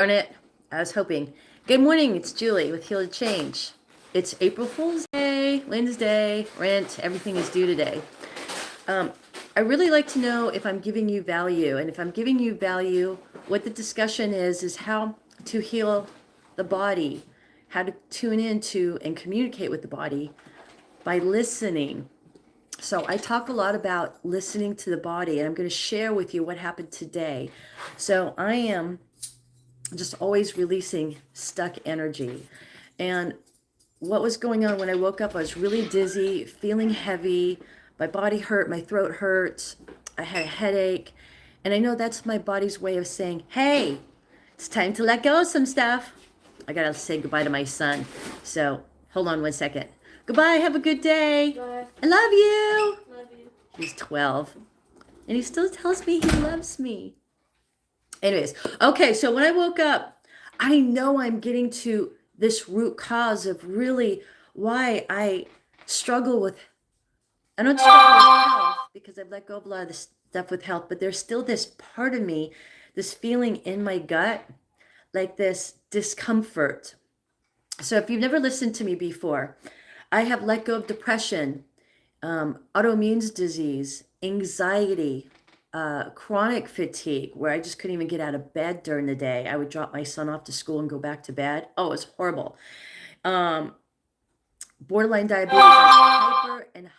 Darn it. I was hoping. Good morning. It's Julie with Heal2 Change. It's April Fool's Day, Wednesday, rent, everything is due today. I really like to know if I'm giving you value. And if I'm giving you value, what the discussion is how to heal the body, how to tune into and communicate with the body by listening. So I talk a lot about listening to the body, and I'm going to share with you what happened today. So I am just always releasing stuck energy. And what was going on when I woke up, I was really dizzy, feeling heavy, my body hurt, my throat hurt, I had a headache. And I know that's my body's way of saying, hey, it's time to let go of some stuff. I gotta say goodbye to my son. So hold on one second. Goodbye, have a good day. Bye. I love you. Love you. He's 12. And he still tells me he loves me. Anyways, okay, so when I woke up, I know I'm getting to this root cause of really why I struggle with, I don't struggle with health because I've let go of a lot of this stuff with health, but there's still this part of me, this feeling in my gut, like this discomfort. So if you've never listened to me before, I have let go of depression, autoimmune disease, anxiety, chronic fatigue, where I just couldn't even get out of bed during the day. I would drop my son off to school and go back to bed. Oh, it was horrible. Borderline diabetes, hyper and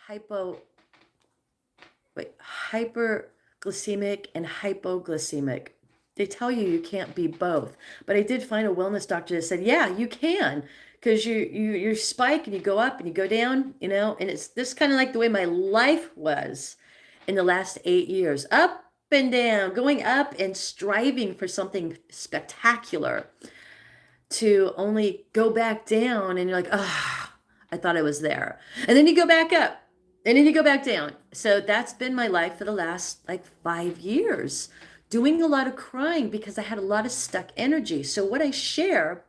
hyperglycemic and hypoglycemic. They tell you can't be both, but I did find a wellness doctor that said, yeah, you can, because you spike and you go up and you go down, and it's this kind of like the way my life was in the last 8 years, up and down, going up and striving for something spectacular, to only go back down and you're like, ah, I thought I was there. And then you go back up and then you go back down. So that's been my life for the last like 5 years, doing a lot of crying because I had a lot of stuck energy. So what I share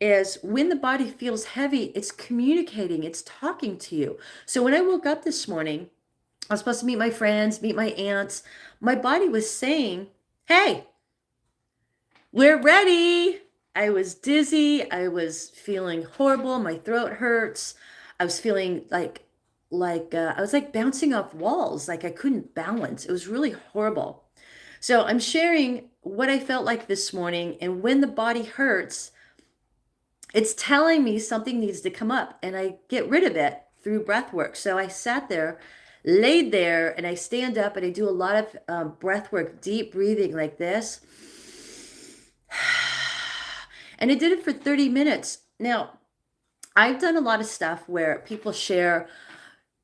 is when the body feels heavy, it's communicating, it's talking to you. So when I woke up this morning, I was supposed to meet my friends, meet my aunts. My body was saying, hey, we're ready. I was dizzy. I was feeling horrible. My throat hurts. I was feeling like I was like bouncing off walls. Like I couldn't balance. It was really horrible. So I'm sharing what I felt like this morning. And when the body hurts, it's telling me something needs to come up, and I get rid of it through breath work. So I sat there, laid there, and I stand up and I do a lot of breath work, deep breathing like this. And I did it for 30 minutes. Now, I've done a lot of stuff where people share,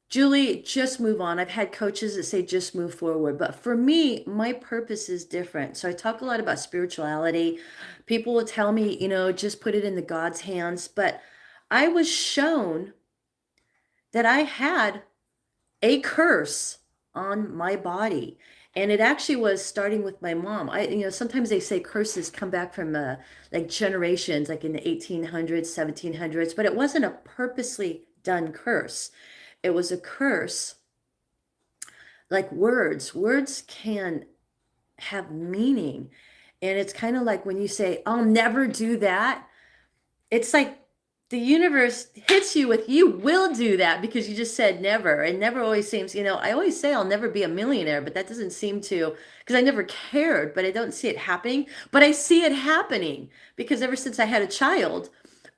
Julie, just move on. I've had coaches that say just move forward. But for me, my purpose is different. So I talk a lot about spirituality. People will tell me, just put it in the God's hands. But I was shown that I had a curse on my body. And it actually was starting with my mom. Sometimes they say curses come back from like generations, like in the 1800s, 1700s, but it wasn't a purposely done curse. It was a curse like words. Words can have meaning. And it's kind of like when you say, I'll never do that. It's like the universe hits you with, you will do that because you just said never. And never always seems, I always say I'll never be a millionaire, but that doesn't seem to, because I never cared, but I don't see it happening. But I see it happening because ever since I had a child,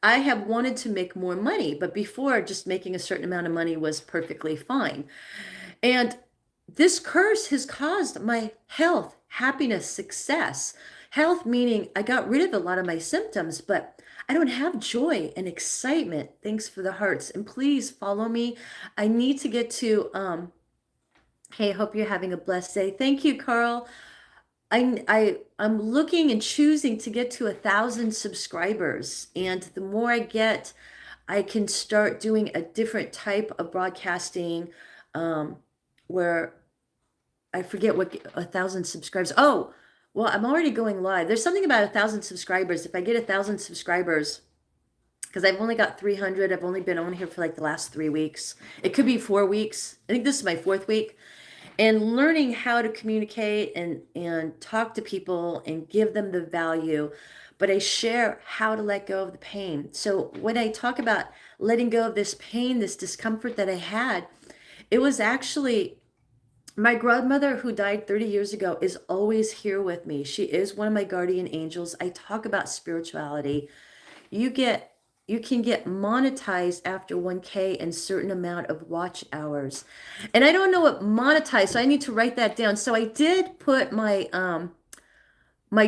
I have wanted to make more money. But before, just making a certain amount of money was perfectly fine. And this curse has caused my health, happiness, success. Health meaning I got rid of a lot of my symptoms, but I don't have joy and excitement. Thanks for the hearts. And please follow me. I need to get to, hey, hope you're having a blessed day. Thank you, Carl. I'm looking and choosing to get to 1,000 subscribers. And the more I get, I can start doing a different type of broadcasting, where I forget what 1,000 subscribers. Oh, well, I'm already going live. There's something about 1,000 subscribers. If I get 1,000 subscribers, because I've only got 300, I've only been on here for like the last 3 weeks. It could be 4 weeks. I think this is my 4th week. And learning how to communicate and talk to people and give them the value. but I share how to let go of the pain. So when I talk about letting go of this pain, this discomfort that I had, it was actually my grandmother, who died 30 years ago, is always here with me. She is one of my guardian angels. I talk about spirituality. You get you can get monetized after 1K and certain amount of watch hours. And I don't know what monetized, so I need to write that down. So I did put my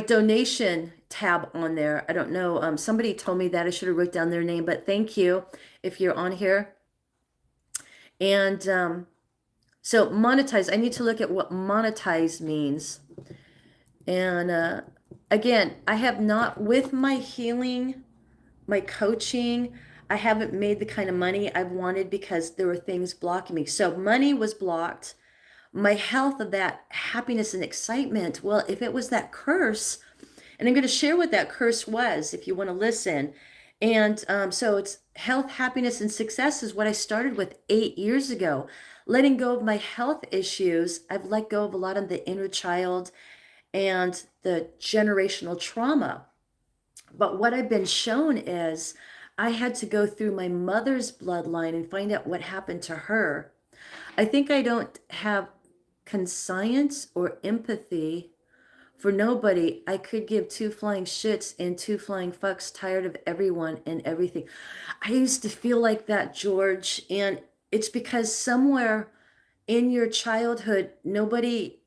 donation tab on there. I don't know. Somebody told me that I should have wrote down their name, but thank you if you're on here. And so monetize, I need to look at what monetize means. And again, I have not, with my healing, my coaching, I haven't made the kind of money I've wanted because there were things blocking me. So money was blocked. My health, of that happiness and excitement, well, if it was that curse, and I'm going to share what that curse was if you want to listen. And so it's health, happiness, and success is what I started with 8 years ago. Letting go of my health issues, I've let go of a lot of the inner child and the generational trauma. But what I've been shown is I had to go through my mother's bloodline and find out what happened to her. I think I don't have conscience or empathy for nobody. I could give two flying shits and two flying fucks, tired of everyone and everything. I used to feel like that, George, and it's because somewhere in your childhood, nobody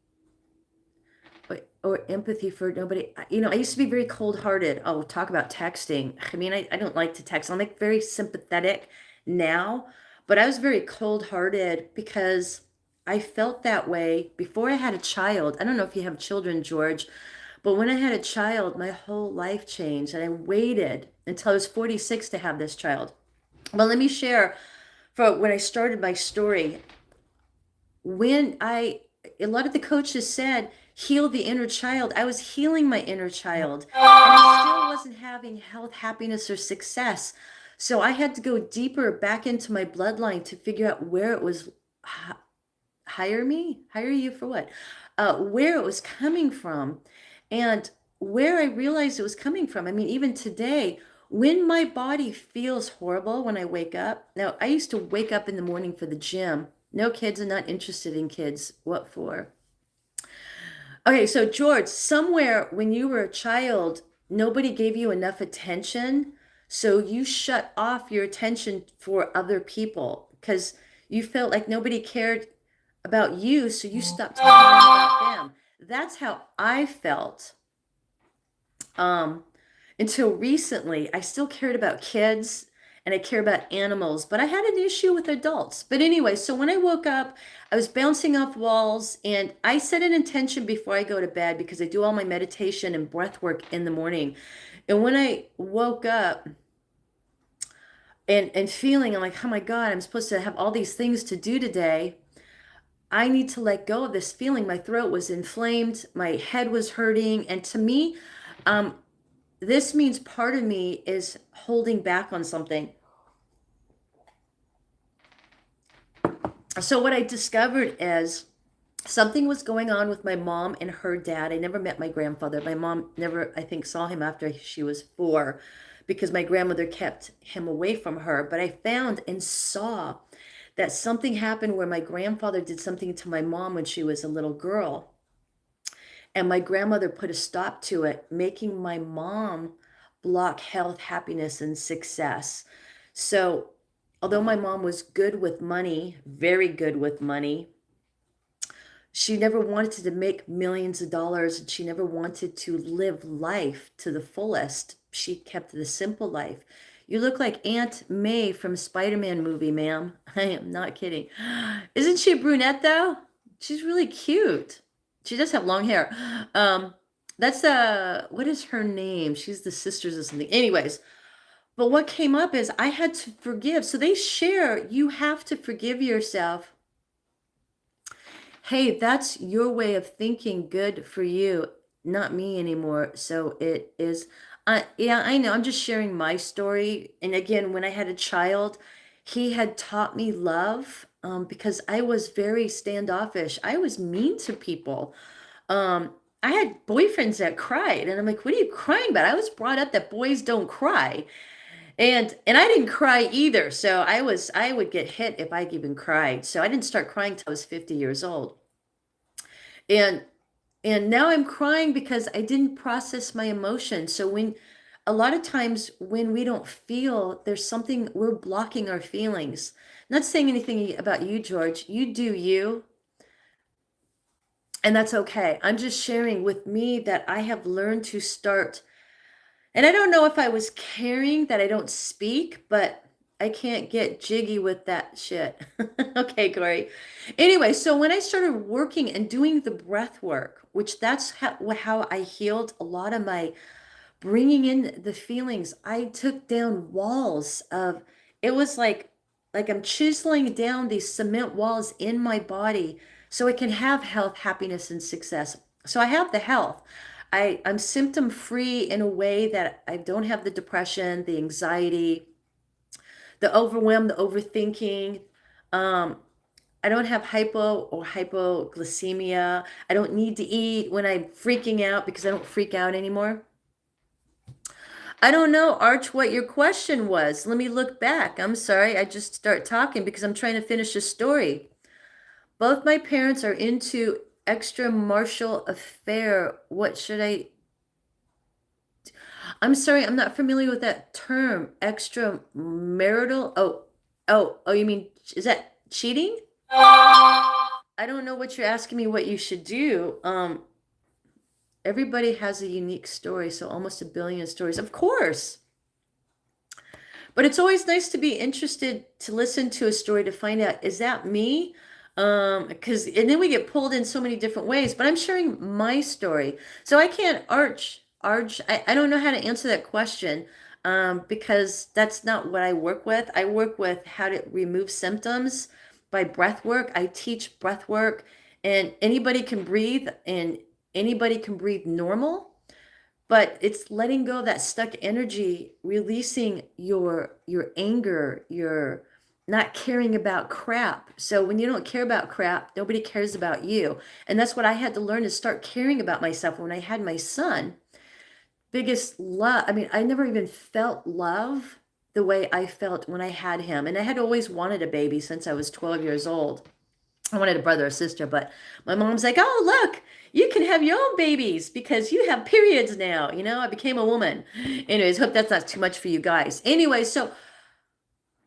or empathy for nobody. You know, I used to be very cold-hearted. Oh, talk about texting. I mean, I don't like to text. I'm like very sympathetic now, but I was very cold-hearted because I felt that way before I had a child. I don't know if you have children, George, but when I had a child, my whole life changed, and I waited until I was 46 to have this child. Well, let me share for when I started my story. When a lot of the coaches said, heal the inner child. I was healing my inner child, and I still wasn't having health, happiness, or success. So I had to go deeper back into my bloodline to figure out where it was. Hire you for what? Where it was coming from, and where I realized it was coming from. I mean, even today, when my body feels horrible when I wake up. Now, I used to wake up in the morning for the gym. No kids, I'm not interested in kids. What for? Okay, so George, somewhere when you were a child, nobody gave you enough attention. So you shut off your attention for other people because you felt like nobody cared about you. So you stopped caring about them. That's how I felt. Until recently. I still cared about kids and I care about animals, but I had an issue with adults. But anyway, so when I woke up, I was bouncing off walls, and I set an intention before I go to bed because I do all my meditation and breath work in the morning. And when I woke up and feeling, I'm like, oh my God, I'm supposed to have all these things to do today. I need to let go of this feeling. My throat was inflamed, my head was hurting, and to me, this means part of me is holding back on something. So what I discovered is something was going on with my mom and her dad. I never met my grandfather. My mom never, I think, saw him after she was 4 because my grandmother kept him away from her. But I found and saw that something happened where my grandfather did something to my mom when she was a little girl. And my grandmother put a stop to it, making my mom block health, happiness, and success. So, although my mom was good with money, very good with money, she never wanted to make millions of dollars, and she never wanted to live life to the fullest. She kept the simple life. You look like Aunt May from Spider-Man movie, ma'am. I am not kidding. Isn't she a brunette, though? She's really cute. She does have long hair. That's what is her name? She's the sisters or something. Anyways, but what came up is I had to forgive. So they share, you have to forgive yourself. Hey, that's your way of thinking. Good for you, not me anymore. So it is, yeah, I know. I'm just sharing my story. And again, when I had a child, he had taught me love, because I was very standoffish. I was mean to people. I had boyfriends that cried, and I'm like, what are you crying about? I was brought up that boys don't cry. And I didn't cry either. So I would get hit if I even cried. So I didn't start crying till I was 50 years old. And and now I'm crying because I didn't process my emotions. So when a lot of times when we don't feel, there's something we're blocking our feelings. Not saying anything about you, George. You do you, and that's okay. I'm just sharing with me that I have learned to start. And I don't know if I was caring that I don't speak, but I can't get jiggy with that shit. Okay, Corey. Anyway, so when I started working and doing the breath work, which that's how I healed a lot of my bringing in the feelings. I took down walls of, it was like I'm chiseling down these cement walls in my body so I can have health, happiness, and success. So I have the health. I'm symptom free in a way that I don't have the depression, the anxiety, the overwhelm, the overthinking. Um, I don't have hypo or hypoglycemia. I don't need to eat when I'm freaking out because I don't freak out anymore. I don't know, Arch, what your question was. Let me look back. I'm sorry, I just start talking because I'm trying to finish a story. Both my parents are into extramarital affair. What should I? I'm sorry, I'm not familiar with that term. Extramarital? Oh, you mean, is that cheating? I don't know what you're asking me what you should do. Everybody has a unique story, so almost a billion stories. Of course. But it's always nice to be interested to listen to a story to find out, is that me? Because and then we get pulled in so many different ways, but I'm sharing my story. So I can't arch, I don't know how to answer that question, because that's not what I work with. I work with how to remove symptoms by breath work. I teach breath work, and anybody can breathe normal, but it's letting go of that stuck energy, releasing your anger, your not caring about crap. So when you don't care about crap, nobody cares about you. And that's what I had to learn, to start caring about myself. When I had my son, biggest love, I mean, I never even felt love the way I felt when I had him. And I had always wanted a baby since I was 12 years old. I wanted a brother or sister, but my mom's like, oh, look, you can have your own babies because you have periods now. I became a woman. Anyways, hope that's not too much for you guys. Anyway, so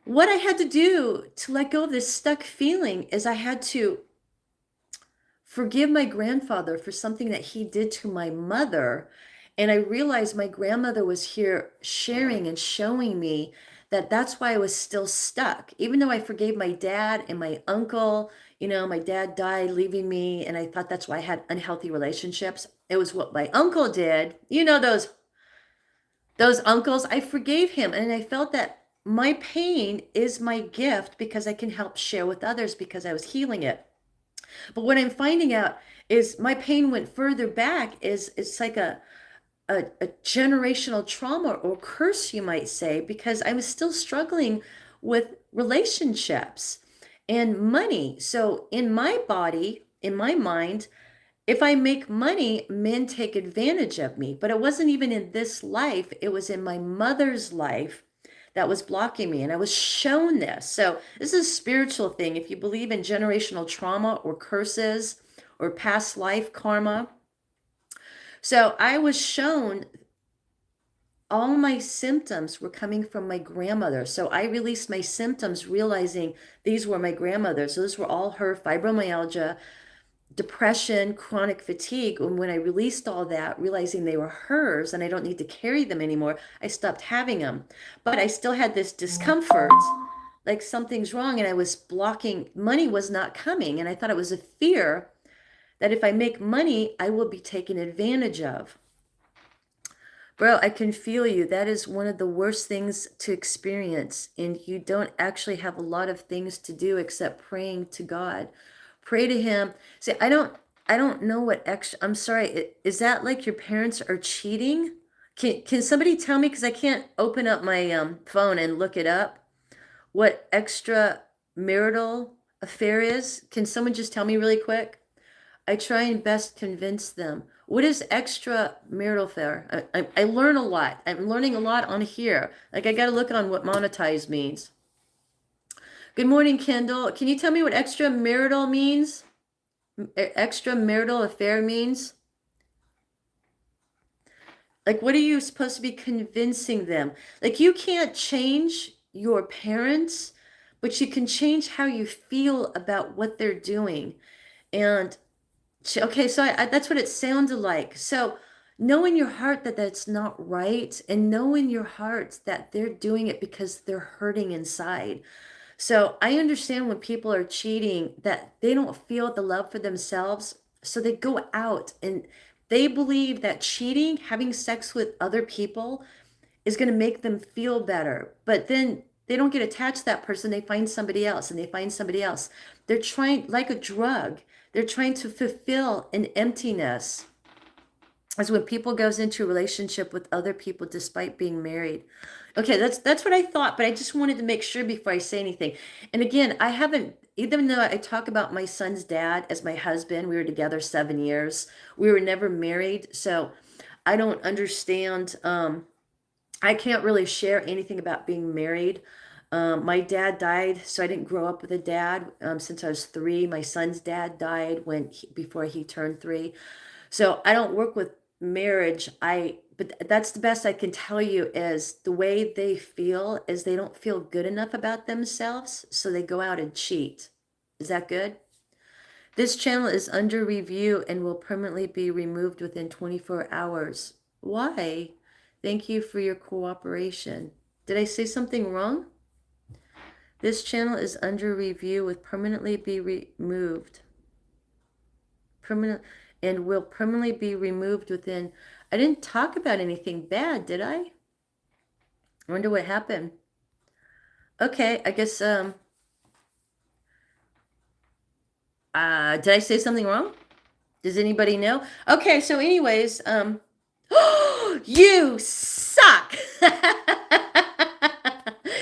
what I had to do to let go of this stuck feeling is I had to forgive my grandfather for something that he did to my mother. And I realized my grandmother was here sharing and showing me that that's why I was still stuck. Even though I forgave my dad and my uncle, my dad died leaving me, and I thought that's why I had unhealthy relationships. It was what my uncle did. Those uncles, I forgave him, and I felt that my pain is my gift because I can help share with others because I was healing it. But what I'm finding out is my pain went further back. Is It's like a generational trauma or curse, you might say, because I was still struggling with relationships and money. So in my body, in my mind, if I make money, men take advantage of me. But it wasn't even in this life, it was in my mother's life that was blocking me. And I was shown this. So this is a spiritual thing. If you believe in generational trauma or curses or past life karma. So I was shown all my symptoms were coming from my grandmother. So I released my symptoms, realizing these were my grandmother's. So those were all her: fibromyalgia, depression, chronic fatigue. And when I released all that, realizing they were hers and I don't need to carry them anymore, I stopped having them. But I still had this discomfort, like something's wrong, and I was blocking, money was not coming. And I thought it was a fear that if I make money, I will be taken advantage of. Bro, I can feel you. That is one of the worst things to experience. And you don't actually have a lot of things to do except praying to God. Pray to him. See, I don't know what extra, I'm sorry. Is that like your parents are cheating? Can somebody tell me? Because I can't open up my phone and look it up. What extra marital affair is? Can someone just tell me really quick? I try and best convince them. What is extramarital affair? I learn a lot. I'm learning a lot on here. Like I got to look on what monetize means. Good morning, Kendall. Can you tell me what extramarital means? Extramarital affair means? Like, what are you supposed to be convincing them? Like, you can't change your parents, but you can change how you feel about what they're doing. And okay, so that's what it sounded like. So know in your heart that that's not right, and know in your heart that they're doing it because they're hurting inside. So I understand when people are cheating that they don't feel the love for themselves. So they go out and they believe that cheating, having sex with other people, is going to make them feel better. But then they don't get attached to that person. They find somebody else and they find somebody else. They're trying, like a drug, they're trying to fulfill an emptiness. As when people goes into a relationship with other people despite being married. Okay, that's what I thought, but I just wanted to make sure before I say anything. And again, I haven't, even though I talk about my son's dad as my husband, we were together 7 years. We were never married, so I don't understand. I can't really share anything about being married. My dad died, so I didn't grow up with a dad since I was 3. My son's dad died before he turned 3. So I don't work with marriage. But that's the best I can tell you is the way they feel is they don't feel good enough about themselves, so they go out and cheat. Is that good? This channel is under review and will permanently be removed within 24 hours. Why? Thank you for your cooperation. Did I say something wrong? This channel is under review with permanently be removed. Permanent and will permanently be removed within. I didn't talk about anything bad, did I? I wonder what happened. Okay, I guess did I say something wrong? Does anybody know? Okay, so anyways, you suck.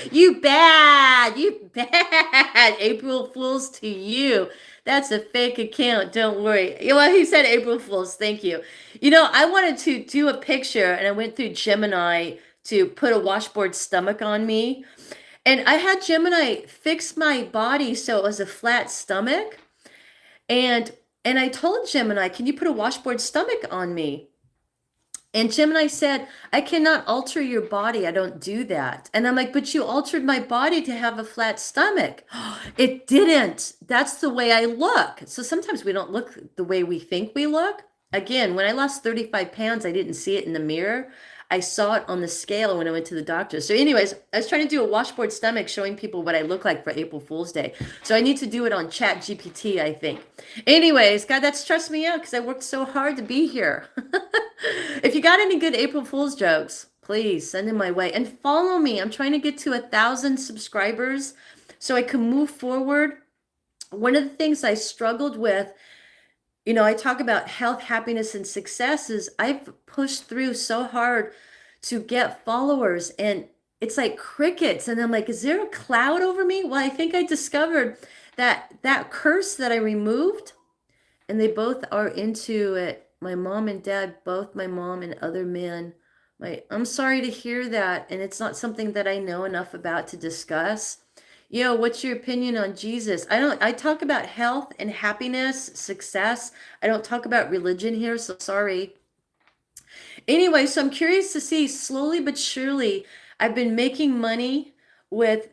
You bad. You bad. April Fools to you. That's a fake account. Don't worry. Well, he said April Fools. Thank you. You know, I wanted to do a picture and I went through Gemini to put a washboard stomach on me. And I had Gemini fix my body so it was a flat stomach. And I told Gemini, can you put a washboard stomach on me? And Gemini said, I cannot alter your body. I don't do that. And I'm like, but you altered my body to have a flat stomach. It didn't. That's the way I look. So sometimes we don't look the way we think we look. Again, when I lost 35 pounds, I didn't see it in the mirror. I saw it on the scale when I went to the doctor. So anyways, I was trying to do a washboard stomach showing people what I look like for April Fool's Day. So I need to do it on Chat GPT, I think. Anyways, God, that stressed me out because I worked so hard to be here. If you got any good April Fool's jokes, please send them my way and follow me. I'm trying to get to 1,000 subscribers so I can move forward. One of the things I struggled with, you know, I talk about health, happiness, and success is I've pushed through so hard to get followers and it's like crickets. And I'm like, is there a cloud over me? Well, I think I discovered that curse that I removed and they both are into it. My mom and dad, both my mom and other men. I'm sorry to hear that. And it's not something that I know enough about to discuss. Yo, what's your opinion on Jesus? I talk about health and happiness, success. I don't talk about religion here, so sorry. Anyway, so I'm curious to see slowly but surely, I've been making money with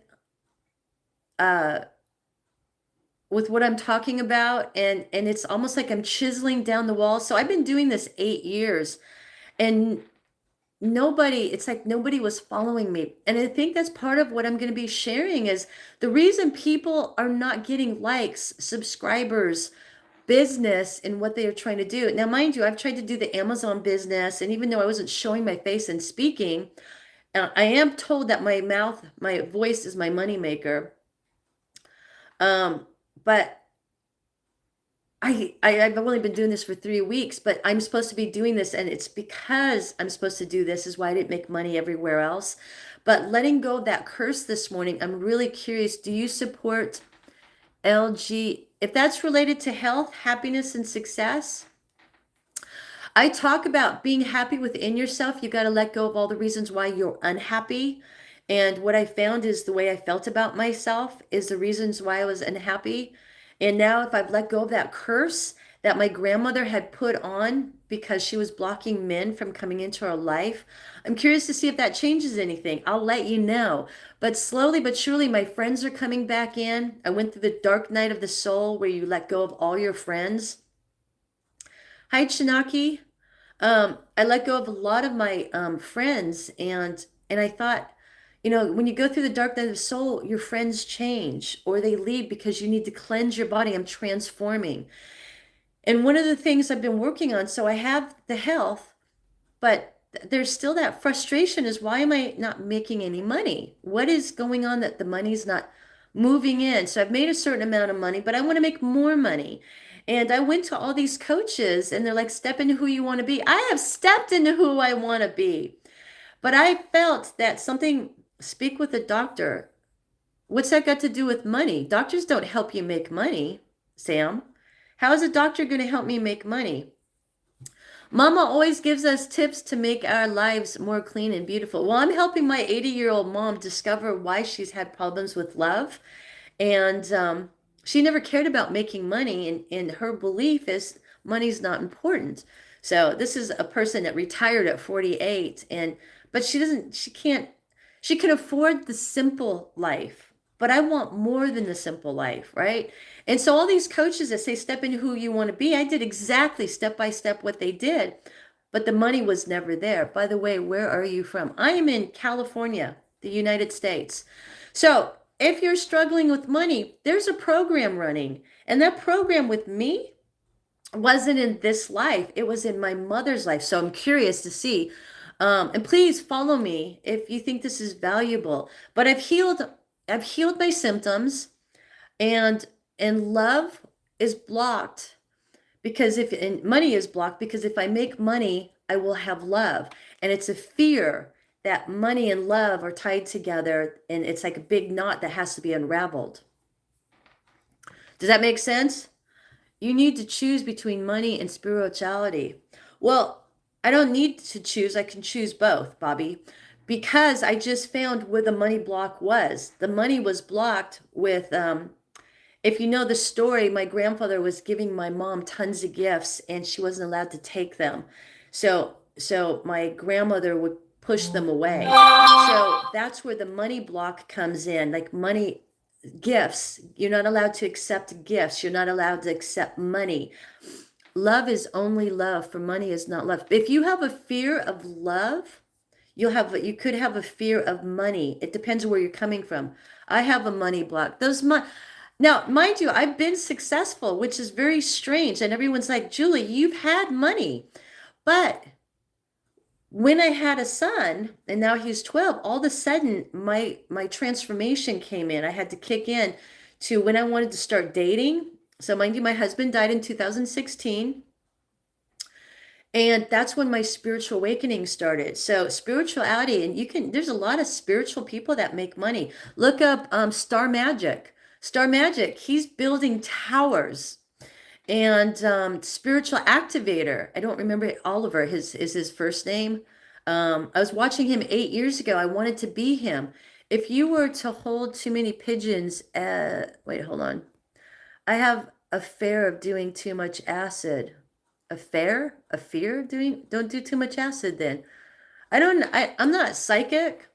what I'm talking about, and it's almost like I'm chiseling down the wall. So I've been doing this 8 years and it's like nobody was following me. And I think that's part of what I'm going to be sharing is the reason people are not getting likes, subscribers, business in what they are trying to do. Now, mind you, I've tried to do the Amazon business, and even though I wasn't showing my face and speaking, I am told that my voice is my moneymaker. But I've only been doing this for 3 weeks, but I'm supposed to be doing this, and it's because I'm supposed to do this is why I didn't make money everywhere else. But letting go of that curse this morning, I'm really curious. Do you support LG? If that's related to health, happiness, and success, I talk about being happy within yourself. You got to let go of all the reasons why you're unhappy. And what I found is the way I felt about myself is the reasons why I was unhappy. And now, if I've let go of that curse that my grandmother had put on because she was blocking men from coming into her life, I'm curious to see if that changes anything. I'll let you know. But slowly but surely, my friends are coming back in. I went through the dark night of the soul where you let go of all your friends. Hi, Chinaki. I let go of a lot of my friends, and I thought, when you go through the dark night of the soul, your friends change or they leave because you need to cleanse your body. I'm transforming. And one of the things I've been working on, so I have the health, but there's still that frustration is why am I not making any money? What is going on that the money's not moving in? So I've made a certain amount of money, but I want to make more money. And I went to all these coaches and they're like, step into who you want to be. I have stepped into who I want to be. But I felt that something, speak with a doctor. What's that got to do with money? Doctors don't help you make money, Sam. How is a doctor going to help me make money? Mama always gives us tips to make our lives more clean and beautiful. Well, I'm helping my 80-year-old mom discover why she's had problems with love. And she never cared about making money. And her belief is money's not important. So this is a person that retired at 48. But she can afford the simple life. But I want more than the simple life, right? And so all these coaches that say step into who you want to be, I did exactly step by step what they did, but the money was never there. By the way, where are you from? I am in California, the United States. So if you're struggling with money, there's a program running, and that program with me wasn't in this life. It was in my mother's life. So I'm curious to see. And please follow me if you think this is valuable. But I've healed my symptoms, and love is blocked because if and money is blocked because if I make money, I will have love. And it's a fear that money and love are tied together, and it's like a big knot that has to be unraveled. Does that make sense? You need to choose between money and spirituality. Well, I don't need to choose. I can choose both, Bobby, because I just found where the money block was. The money was blocked with, if you know the story, my grandfather was giving my mom tons of gifts and she wasn't allowed to take them. So my grandmother would push them away. So that's where the money block comes in, like money gifts. You're not allowed to accept gifts. You're not allowed to accept money. Love is only love, for money is not love. If you have a fear of love, you could have a fear of money. It depends where you're coming from. I have a money block. Now, mind you, I've been successful, which is very strange. And everyone's like, Julie, you've had money. But when I had a son and now he's 12, all of a sudden my transformation came in. I had to kick in to when I wanted to start dating. So mind you, my husband died in 2016. And that's when my spiritual awakening started. So spirituality, and there's a lot of spiritual people that make money. Look up Star Magic. Star Magic, he's building towers. And spiritual activator, I don't remember Oliver, is his first name. I was watching him 8 years ago. I wanted to be him. If you were to hold too many pigeons, wait, hold on. I have a fear of doing too much acid. A fear of don't do too much acid then. I'm not psychic.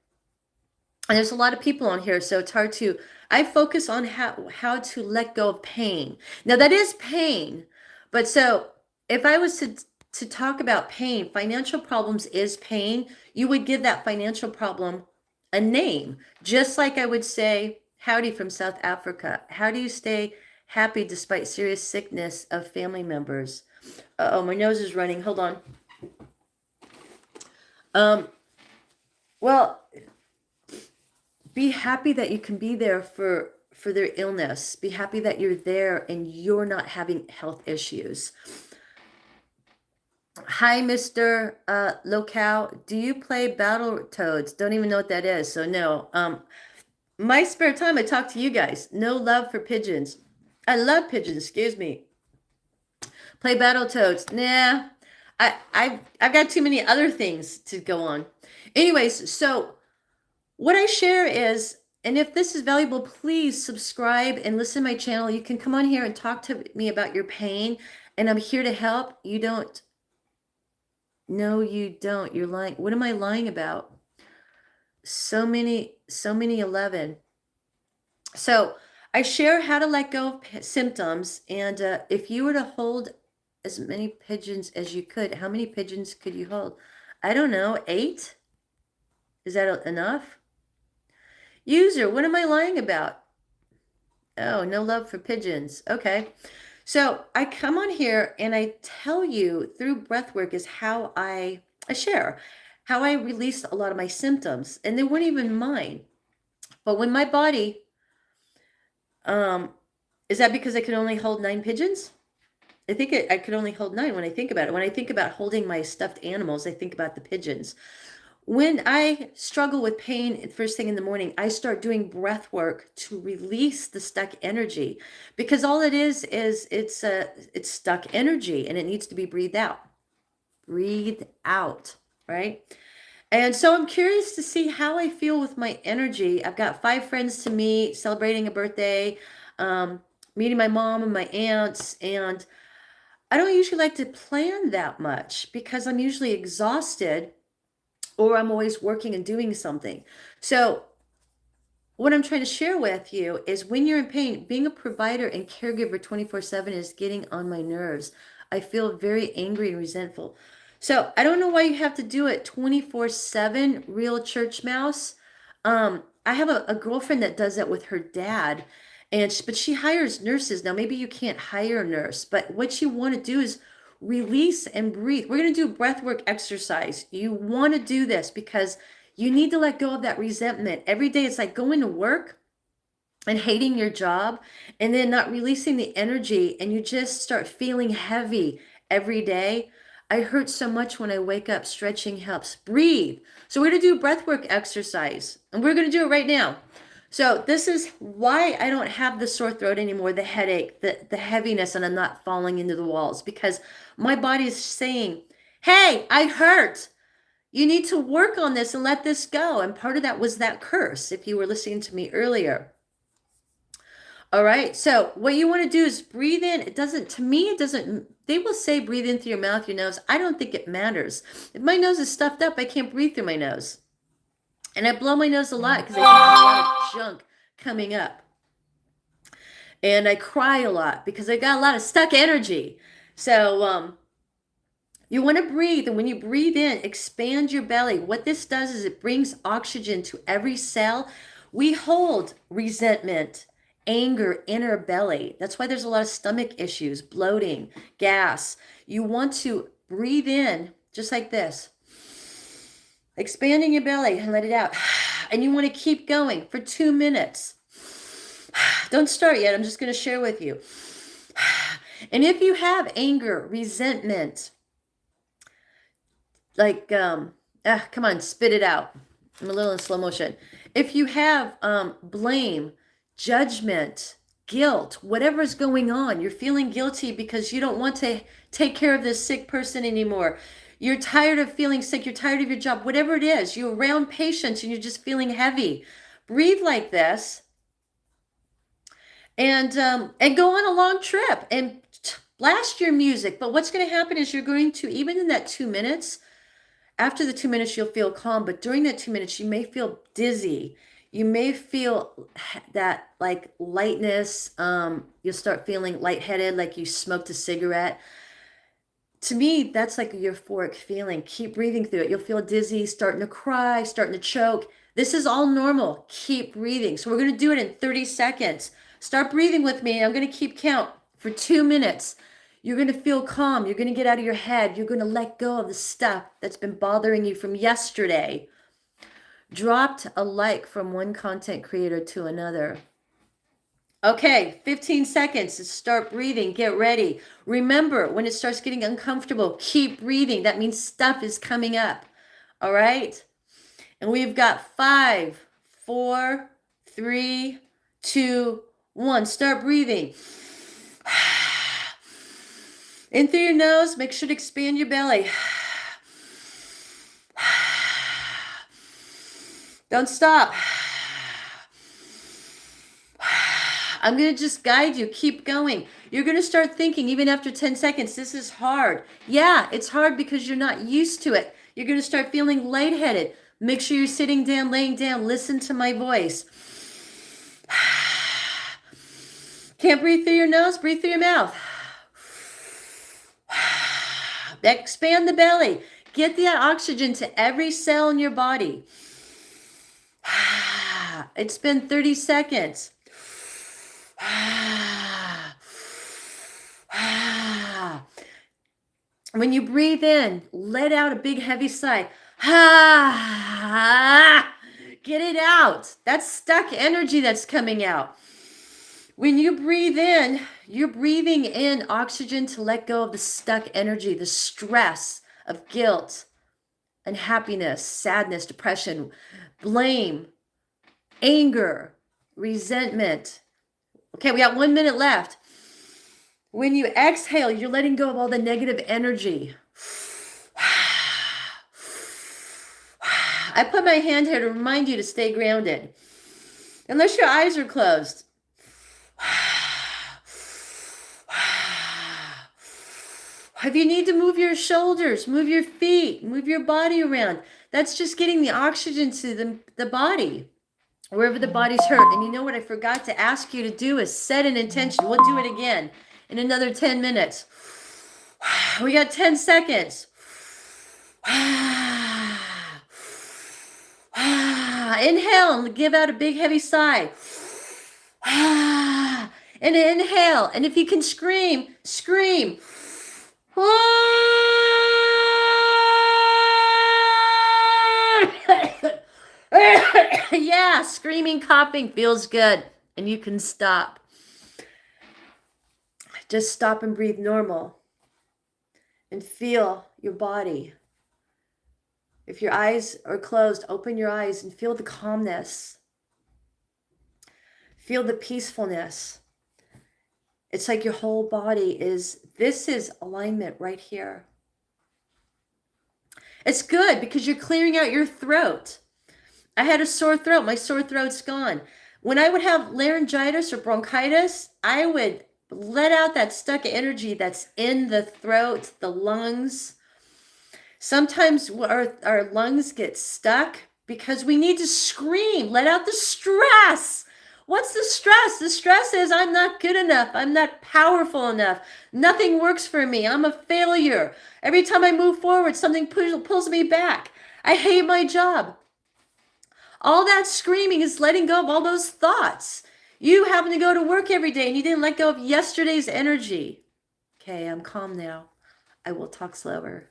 And there's a lot of people on here, so it's hard to, I focus on how to let go of pain. Now that is pain, but so if I was to talk about pain, financial problems is pain, you would give that financial problem a name. Just like I would say, howdy from South Africa. How do you stay happy despite serious sickness of family members? Oh, my nose is running. Hold on. Well, be happy that you can be there for their illness. Be happy that you're there and you're not having health issues. Hi, Mr. Locale. Do you play Battletoads? Don't even know what that is. So no. My spare time, I talk to you guys. No love for pigeons. I love pigeons. Excuse me. Play Battletoads. Nah. I've got too many other things to go on. Anyways, so what I share is, and if this is valuable, please subscribe and listen to my channel. You can come on here and talk to me about your pain, and I'm here to help. You don't. No, you don't. You're lying. What am I lying about? So many 11. So I share how to let go of symptoms. And if you were to hold as many pigeons as you could, how many pigeons could you hold? I don't know, 8? Is that enough? User, what am I lying about? Oh, no love for pigeons. Okay. So I come on here and I tell you through breath work is how I share, how I release a lot of my symptoms. And they weren't even mine. But when my body, is that because I can only hold 9 pigeons? I think I could only hold 9 when I think about it. When I think about holding my stuffed animals, I think about the pigeons. When I struggle with pain first thing in the morning, I start doing breath work to release the stuck energy, because all it is it's stuck energy and it needs to be breathed out. Breathe out, right? And so I'm curious to see how I feel with my energy. I've got 5 friends to meet, celebrating a birthday, meeting my mom and my aunts, and I don't usually like to plan that much because I'm usually exhausted or I'm always working and doing something. So what I'm trying to share with you is when you're in pain, being a provider and caregiver 24/7 is getting on my nerves. I feel very angry and resentful. So I don't know why you have to do it 24/7, real church mouse. I have a girlfriend that does that with her dad, but she hires nurses. Now maybe you can't hire a nurse, but what you want to do is release and breathe. We're going to do a breath work exercise. You want to do this because you need to let go of that resentment. Every day it's like going to work and hating your job and then not releasing the energy, and you just start feeling heavy every day. I hurt so much when I wake up. Stretching helps. Breathe. So we're going to do a breath work exercise, and we're going to do it right now. So this is why I don't have the sore throat anymore, the headache, the heaviness, and I'm not falling into the walls, because my body is saying, hey, I hurt. You need to work on this and let this go. And part of that was that curse, if you were listening to me earlier. All right. So what you want to do is breathe in. To me, it doesn't, they will say breathe in through your mouth, your nose. I don't think it matters. If my nose is stuffed up, I can't breathe through my nose. And I blow my nose a lot because I have a lot of junk coming up. And I cry a lot because I got a lot of stuck energy. So, you want to breathe, and when you breathe in, expand your belly. What this does is it brings oxygen to every cell. We hold resentment, anger in our belly. That's why there's a lot of stomach issues, bloating, gas. You want to breathe in just like this, expanding your belly, and let it out. And you want to keep going for 2 minutes. Don't start yet. I'm just going to share with you. And if you have anger, resentment, like, come on, spit it out. I'm a little in slow motion. If you have blame, judgment, guilt, whatever's going on, you're feeling guilty because you don't want to take care of this sick person anymore. You're tired of feeling sick. You're tired of your job. Whatever it is, you're around patients and you're just feeling heavy. Breathe like this, and go on a long trip and blast your music. But what's going to happen is you're going to, even in that 2 minutes, after the 2 minutes, you'll feel calm. But during that 2 minutes, you may feel dizzy. You may feel that like lightness. You'll start feeling lightheaded, like you smoked a cigarette. To me, that's like a euphoric feeling. Keep breathing through it. You'll feel dizzy, starting to cry, starting to choke. This is all normal. Keep breathing. So we're going to do it in 30 seconds. Start breathing with me. I'm going to keep count for 2 minutes. You're going to feel calm. You're going to get out of your head. You're going to let go of the stuff that's been bothering you from yesterday. Dropped a like from one content creator to another. Okay, 15 seconds to start breathing. Get ready. Remember, when it starts getting uncomfortable, keep breathing. That means stuff is coming up. All right? And we've got 5, 4, 3, 2, 1. Start breathing. In through your nose, make sure to expand your belly. Don't stop. I'm going to just guide you. Keep going. You're going to start thinking, even after 10 seconds, this is hard. Yeah, it's hard because you're not used to it. You're going to start feeling lightheaded. Make sure you're sitting down, laying down. Listen to my voice. Can't breathe through your nose? Breathe through your mouth. Expand the belly. Get the oxygen to every cell in your body. It's been 30 seconds. When you breathe in, let out a big heavy sigh. Get it out. That's stuck energy that's coming out. When you breathe in, you're breathing in oxygen to let go of the stuck energy, the stress of guilt, unhappiness, sadness, depression, blame, anger, resentment. Okay, we got 1 minute left. When you exhale, you're letting go of all the negative energy. I put my hand here to remind you to stay grounded. Unless your eyes are closed. If you need to move your shoulders, move your feet, move your body around, that's just getting the oxygen to the body, wherever the body's hurt. And you know what I forgot to ask you to do is set an intention. We'll do it again in another 10 minutes. We got 10 seconds. Inhale and give out a big heavy sigh. And inhale. And if you can scream, scream. Yeah, screaming, coughing feels good. And you can stop. Just stop and breathe normal. And feel your body. If your eyes are closed, open your eyes and feel the calmness. Feel the peacefulness. It's like your whole body this is alignment right here. It's good because you're clearing out your throat. I had a sore throat. My sore throat's gone. When I would have laryngitis or bronchitis, I would let out that stuck energy that's in the throat, the lungs. Sometimes our lungs get stuck because we need to scream, let out the stress. What's the stress? The stress is I'm not good enough. I'm not powerful enough. Nothing works for me. I'm a failure. Every time I move forward, something pulls me back. I hate my job. All that screaming is letting go of all those thoughts. You happen to go to work every day and you didn't let go of yesterday's energy. Okay, I'm calm now. I will talk slower.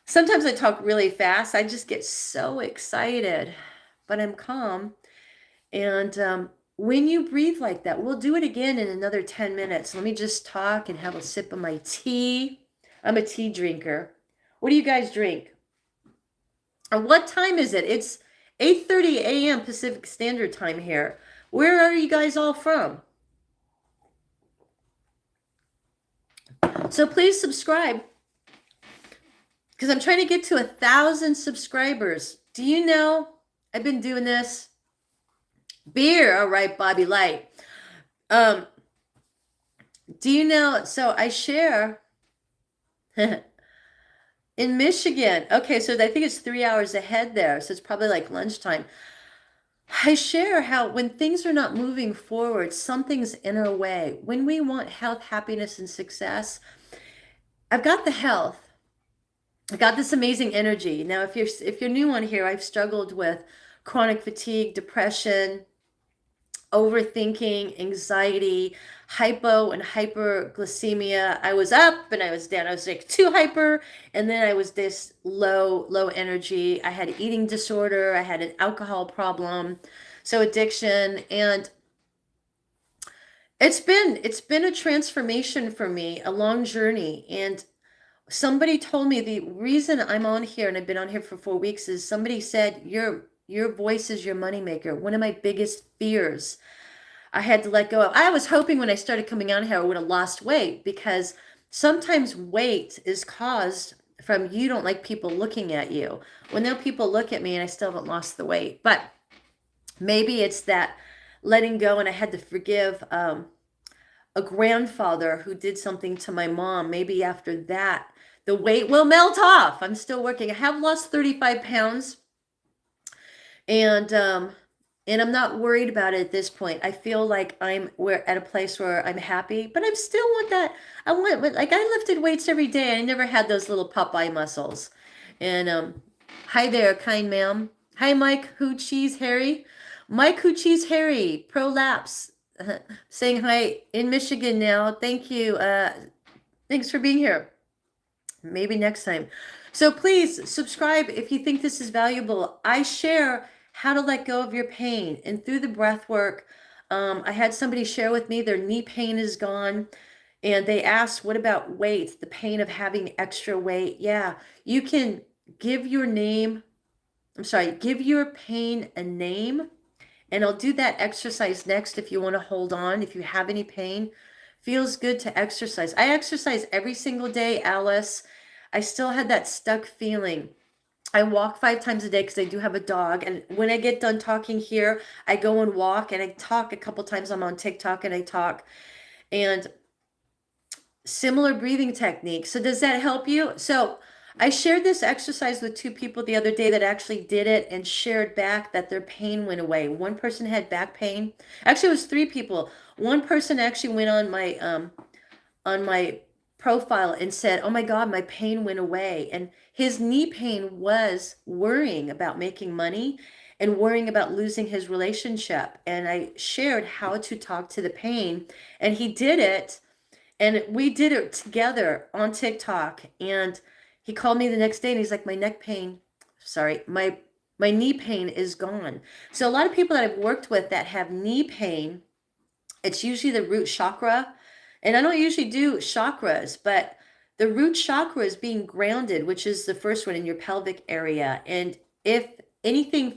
Sometimes I talk really fast. I just get so excited, but I'm calm. And when you breathe like that, we'll do it again in another 10 minutes. Let me just talk and have a sip of my tea. I'm a tea drinker. What do you guys drink? And what time is it? It's 8:30 a.m. Pacific Standard Time here. Where are you guys all from? So please subscribe because I'm trying to get to 1,000 subscribers. Do you know I've been doing this? Beer, all right, Bobby Light. Do you know? So I share in Michigan. Okay, so I think it's 3 hours ahead there. So it's probably like lunchtime. I share how when things are not moving forward, something's in our way. When we want health, happiness, and success, I've got the health. I got this amazing energy. Now, if you're new on here, I've struggled with chronic fatigue, depression, overthinking, anxiety, hypo and hyperglycemia. I was up and I was down. I was like too hyper, and then I was this low energy. I had an eating disorder. I had an alcohol problem, so addiction, and it's been a transformation for me, a long journey. And somebody told me the reason I'm on here, and I've been on here for 4 weeks, is somebody said your voice is your moneymaker. One of my biggest fears. I had to let go of. I was hoping when I started coming on here, I would have lost weight, because sometimes weight is caused from you don't like people looking at you. Well, now people look at me and I still haven't lost the weight. But maybe it's that letting go, and I had to forgive a grandfather who did something to my mom. Maybe after that, the weight will melt off. I'm still working. I have lost 35 pounds, and I'm not worried about it at this point. I feel like we're at a place where I'm happy, but I'm still want that. I want, like, I lifted weights every day. I never had those little Popeye muscles. And hi there, kind ma'am. Hi, Mike Who Cheese Harry. Mike Who Cheese Harry, Prolapse, saying hi in Michigan now. Thank you. Thanks for being here. Maybe next time. So please subscribe if you think this is valuable. I share how to let go of your pain, and through the breath work, I had somebody share with me their knee pain is gone, and they asked, what about weight, the pain of having extra weight? Yeah, you can give your name, give your pain a name, and I'll do that exercise next if you want to hold on. If you have any pain, feels good to exercise. I exercise every single day, Alice. I still had that stuck feeling. I walk 5 times a day because I do have a dog. And when I get done talking here, I go and walk, and I talk a couple times. I'm on TikTok and I talk. And similar breathing techniques. So does that help you? So I shared this exercise with 2 people the other day that actually did it and shared back that their pain went away. One person had back pain. Actually, it was 3 people. One person actually went on my profile and said, "Oh my God, my pain went away." And his knee pain was worrying about making money and worrying about losing his relationship. And I shared how to talk to the pain, and he did it. And we did it together on TikTok. And he called me the next day and he's like, my knee pain is gone. So a lot of people that I've worked with that have knee pain, it's usually the root chakra. And I don't usually do chakras, but the root chakra is being grounded, which is the first one in your pelvic area. And if anything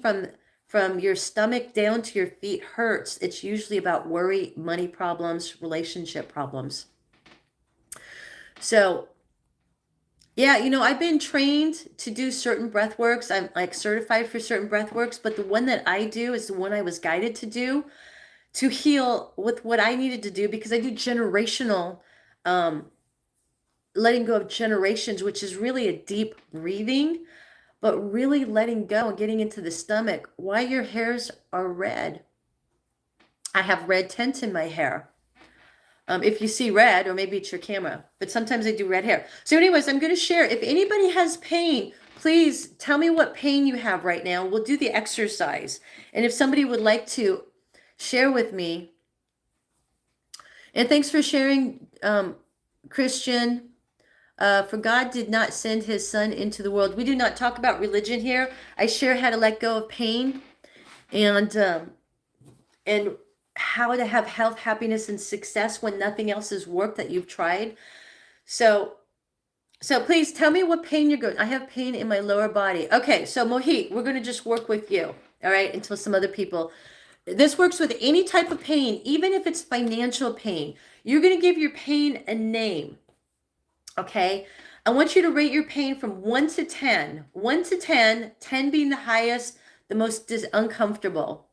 from your stomach down to your feet hurts, it's usually about worry, money problems, relationship problems. So yeah, I've been trained to do certain breath works. I'm like certified for certain breath works, but the one that I do is the one I was guided to do to heal with what I needed to do, because I do generational, letting go of generations, which is really a deep breathing, but really letting go and getting into the stomach. Why your hairs are red. I have red tint in my hair. If you see red, or maybe it's your camera, but sometimes I do red hair. So anyways, I'm going to share. If anybody has pain, please tell me what pain you have right now. We'll do the exercise. And if somebody would like to share with me, and thanks for sharing, Christian. For God did not send his son into the world. We do not talk about religion here. I share how to let go of pain, and how to have health, happiness, and success when nothing else has worked that you've tried. So please tell me what pain you're going. I have pain in my lower body. Okay, so Mohit, we're going to just work with you, all right, until some other people. This works with any type of pain, even if it's financial pain. You're going to give your pain a name, okay? I want you to rate your pain from 1 to 10. 1 to 10, 10 being the highest, the most uncomfortable.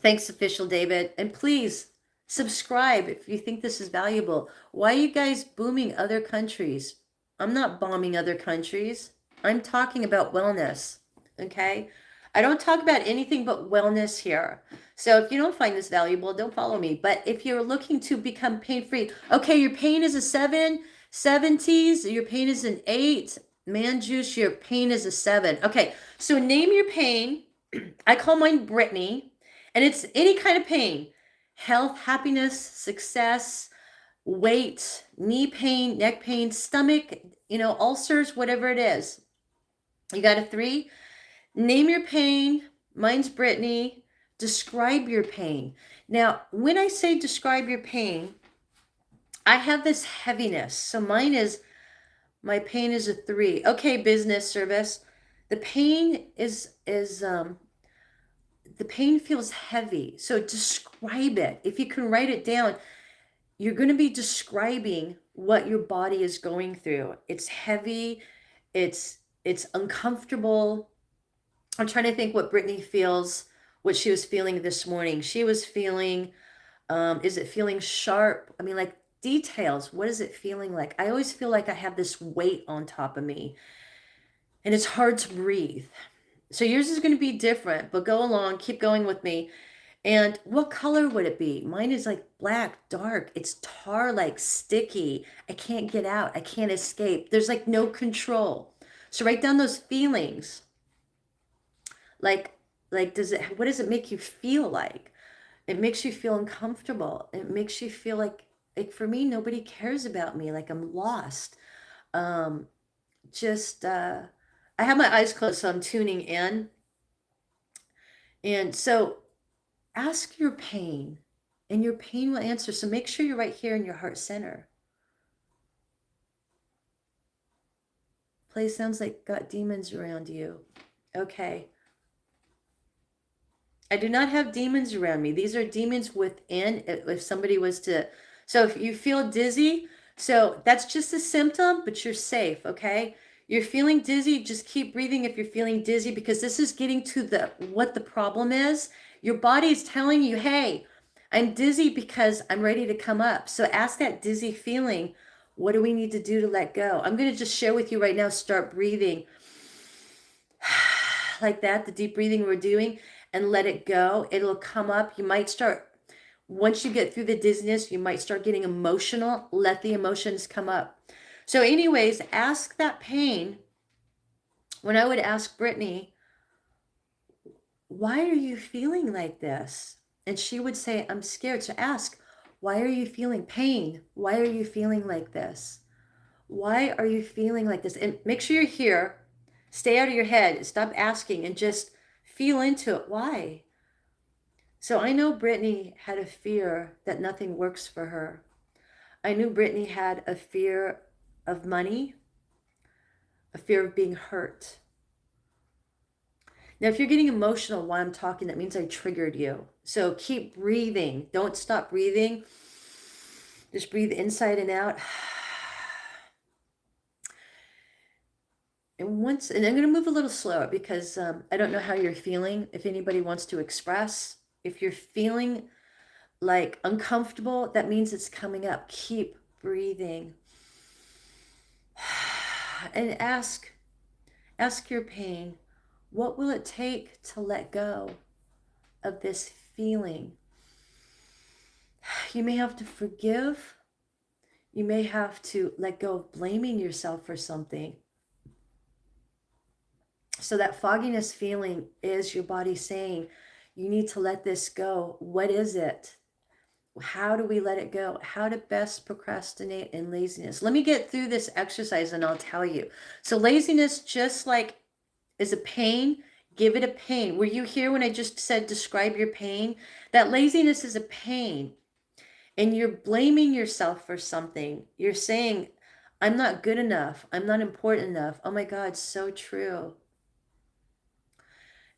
Thanks, Official David. And please subscribe if you think this is valuable. Why are you guys booming other countries? I'm not bombing other countries. I'm talking about wellness, okay? I don't talk about anything but wellness here. So if you don't find this valuable, don't follow me. But if you're looking to become pain-free, okay, your pain is a 7, 70s, your pain is an 8, man juice, your pain is a 7. Okay, so name your pain. I call mine Brittany. And it's any kind of pain: health, happiness, success, weight, knee pain, neck pain, stomach, ulcers, whatever it is. You got a 3? Name your pain. Mine's Brittany. Describe your pain. Now, when I say describe your pain, I have this heaviness. So my pain is a 3. Okay, business service. The pain is the pain feels heavy. So describe it. If you can write it down, you're going to be describing what your body is going through. It's heavy. It's uncomfortable. I'm trying to think what Brittany feels, what she was feeling this morning. She was feeling, is it feeling sharp? I mean, like details. What is it feeling like? I always feel like I have this weight on top of me and it's hard to breathe. So yours is going to be different, but go along, keep going with me. And what color would it be? Mine is like black, dark. It's tar, like sticky. I can't get out. I can't escape. There's like no control. So write down those feelings. Like, what does it make you feel like? It makes you feel uncomfortable. It makes you feel like for me, nobody cares about me. Like I'm lost. Um, I have my eyes closed, so I'm tuning in. And so ask your pain, and your pain will answer. So make sure you're right here in your heart center. Place sounds like got demons around you. Okay. I do not have demons around me. These are demons within. If somebody was to, so if you feel dizzy, so that's just a symptom, but you're safe, okay? You're feeling dizzy, just keep breathing if you're feeling dizzy, because this is getting to what the problem is. Your body is telling you, hey, I'm dizzy because I'm ready to come up. So ask that dizzy feeling, what do we need to do to let go? I'm going to just share with you right now, start breathing like that, the deep breathing we're doing, and let it go. It'll come up. You might start, once you get through the dizziness, you might start getting emotional. Let the emotions come up. So anyways, ask that pain. When I would ask Brittany, why are you feeling like this? And she would say, I'm scared. So ask, why are you feeling pain? Why are you feeling like this? Why are you feeling like this? And make sure you're here. Stay out of your head. Stop asking and just feel into it. Why? So I know Brittany had a fear that nothing works for her. I knew Brittany had a fear of money, a fear of being hurt. Now, if you're getting emotional while I'm talking, that means I triggered you. So keep breathing. Don't stop breathing. Just breathe inside and out. And I'm going to move a little slower because I don't know how you're feeling. If anybody wants to express, if you're feeling like uncomfortable, that means it's coming up. Keep breathing. And ask your pain, what will it take to let go of this feeling? You may have to forgive. You may have to let go of blaming yourself for something. So that fogginess feeling is your body saying, you need to let this go. What is it? How do we let it go? How to best procrastinate and laziness. Let me get through this exercise and I'll tell you. So laziness, just like is a pain, give it a pain. Were you here when I just said describe your pain? That laziness is a pain. And you're blaming yourself for something. You're saying, I'm not good enough. I'm not important enough. Oh my God, so true.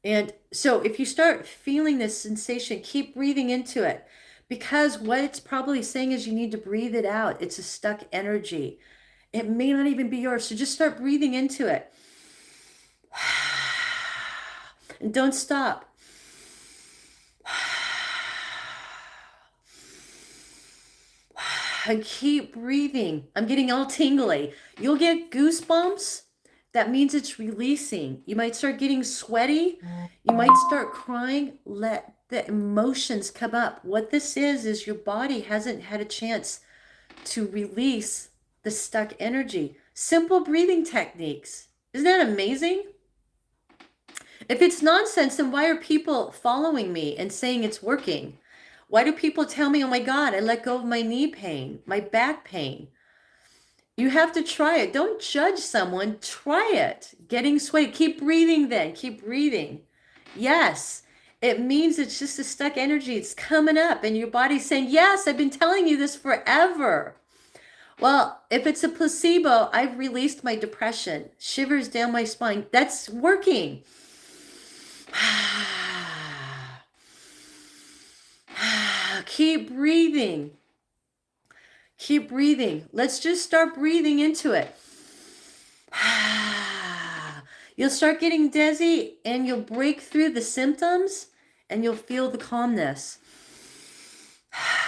And so if you start feeling this sensation, keep breathing into it, because what it's probably saying is you need to breathe it out. It's a stuck energy. It may not even be yours. So just start breathing into it. And don't stop. And keep breathing. I'm getting all tingly. You'll get goosebumps. That means it's releasing. You might start getting sweaty. You might start crying. Let the emotions come up. What this is your body hasn't had a chance to release the stuck energy. Simple breathing techniques. Isn't that amazing? If it's nonsense, then why are people following me and saying it's working? Why do people tell me, oh my God, I let go of my knee pain, my back pain? You have to try it. Don't judge someone. Try it. Getting sweaty. Keep breathing then. Keep breathing. Yes. It means it's just a stuck energy. It's coming up and your body's saying, yes, I've been telling you this forever. Well, if it's a placebo, I've released my depression. Shivers down my spine. That's working. Keep breathing. Keep breathing. Let's just start breathing into it. You'll start getting dizzy and you'll break through the symptoms and you'll feel the calmness.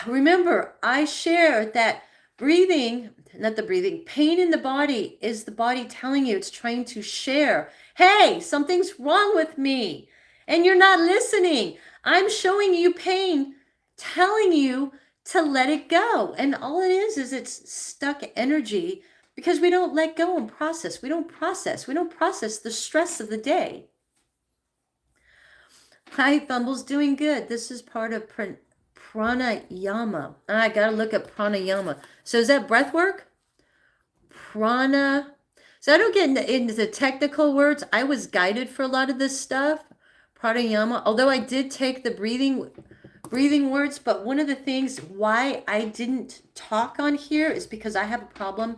Remember, I share that pain in the body is the body telling you it's trying to share. Hey, something's wrong with me. And you're not listening. I'm showing you pain, telling you to let it go. And all it is it's stuck energy because we don't let go and process. We don't process the stress of the day. Hi, Thumble's doing good. This is part of pranayama. I gotta look up pranayama. So is that breath work? Prana. So I don't get into the technical words. I was guided for a lot of this stuff. Pranayama. Although I did take the breathing words, but one of the things why I didn't talk on here is because I have a problem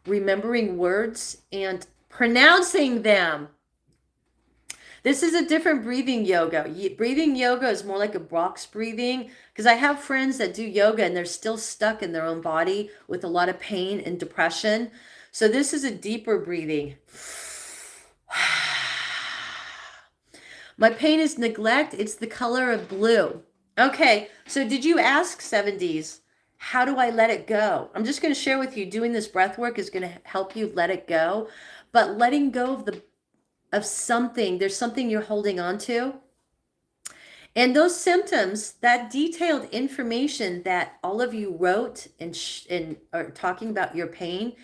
remembering words and pronouncing them. This is a different breathing yoga. Breathing yoga is more like a box breathing because I have friends that do yoga and they're still stuck in their own body with a lot of pain and depression. So this is a deeper breathing. My pain is neglect. It's the color of blue. Okay, so did you ask 70s, how do I let it go? I'm just going to share with you, doing this breath work is going to help you let it go. But letting go of something, there's something you're holding on to. And those symptoms, that detailed information that all of you wrote and are talking about your pain,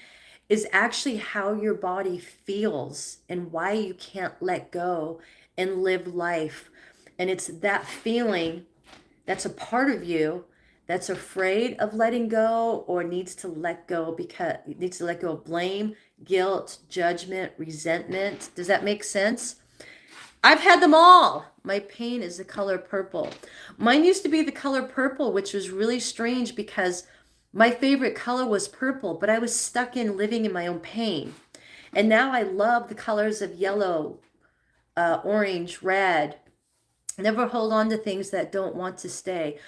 is actually how your body feels and why you can't let go and live life. And it's that feeling that's a part of you that's afraid of letting go or needs to let go because it needs to let go of blame, guilt, judgment, resentment. Does that make sense? I've had them all. My pain is the color purple. Mine used to be the color purple, which was really strange because my favorite color was purple, but I was stuck in living in my own pain. And now I love the colors of yellow, orange, red. Never hold on to things that don't want to stay.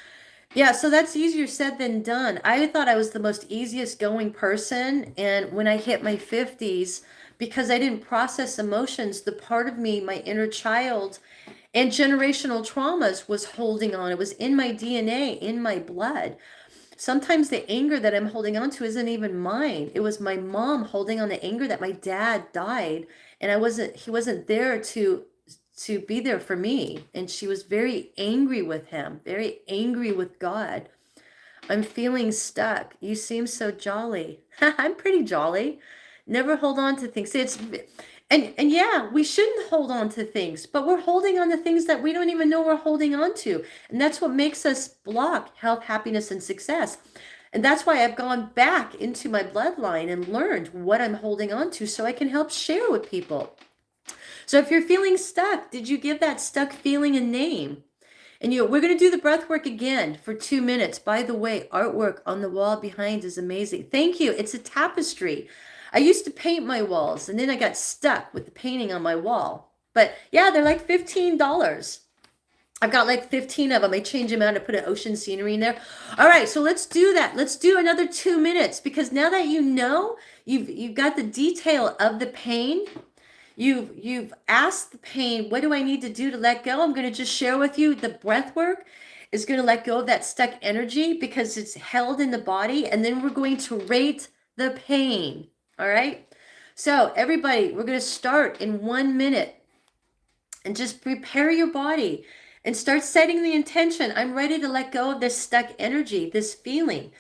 Yeah, so that's easier said than done. I thought I was the most easiest going person. And when I hit my 50s, because I didn't process emotions, the part of me, my inner child and generational traumas was holding on. It was in my DNA, in my blood. Sometimes the anger that I'm holding on to isn't even mine. It was my mom holding on to anger that my dad died. And he wasn't there to be there for me. And she was very angry with him, very angry with God. I'm feeling stuck. You seem so jolly. I'm pretty jolly. Never hold on to things. And yeah, we shouldn't hold on to things, but we're holding on to things that we don't even know we're holding on to. And that's what makes us block health, happiness, and success. And that's why I've gone back into my bloodline and learned what I'm holding on to so I can help share with people. So if you're feeling stuck, did you give that stuck feeling a name? And we're going to do the breath work again for 2 minutes. By the way, artwork on the wall behind is amazing. Thank you. It's a tapestry. I used to paint my walls and then I got stuck with the painting on my wall. But yeah, they're like $15. I've got like 15 of them. I change them out and put an ocean scenery in there. All right, so let's do that. Let's do another 2 minutes because now that you know, you've got the detail of the pain. You've asked the pain, what do I need to do to let go? I'm going to just share with you the breath work is going to let go of that stuck energy because it's held in the body. And then we're going to rate the pain. All right. So everybody, we're going to start in 1 minute and just prepare your body and start setting the intention. I'm ready to let go of this stuck energy, this feeling.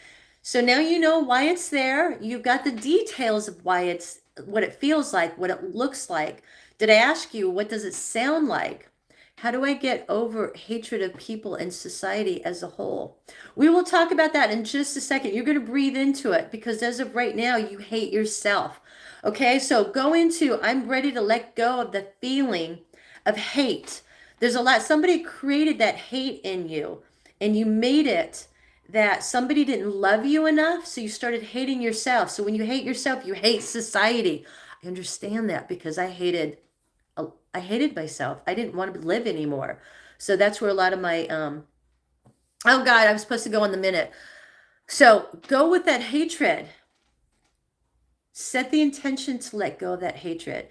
So now you know why it's there. You've got the details of why what it feels like, what it looks like. Did I ask you, what does it sound like? How do I get over hatred of people and society as a whole? We will talk about that in just a second. You're going to breathe into it because as of right now, you hate yourself. Okay, so go into, I'm ready to let go of the feeling of hate. There's a lot, somebody created that hate in you and you made it that somebody didn't love you enough, so you started hating yourself. So when you hate yourself, you hate society. I understand that because I hated myself. I didn't want to live anymore. So that's where a lot of my Oh God, I was supposed to go on the minute. So go with that hatred. Set the intention to let go of that hatred.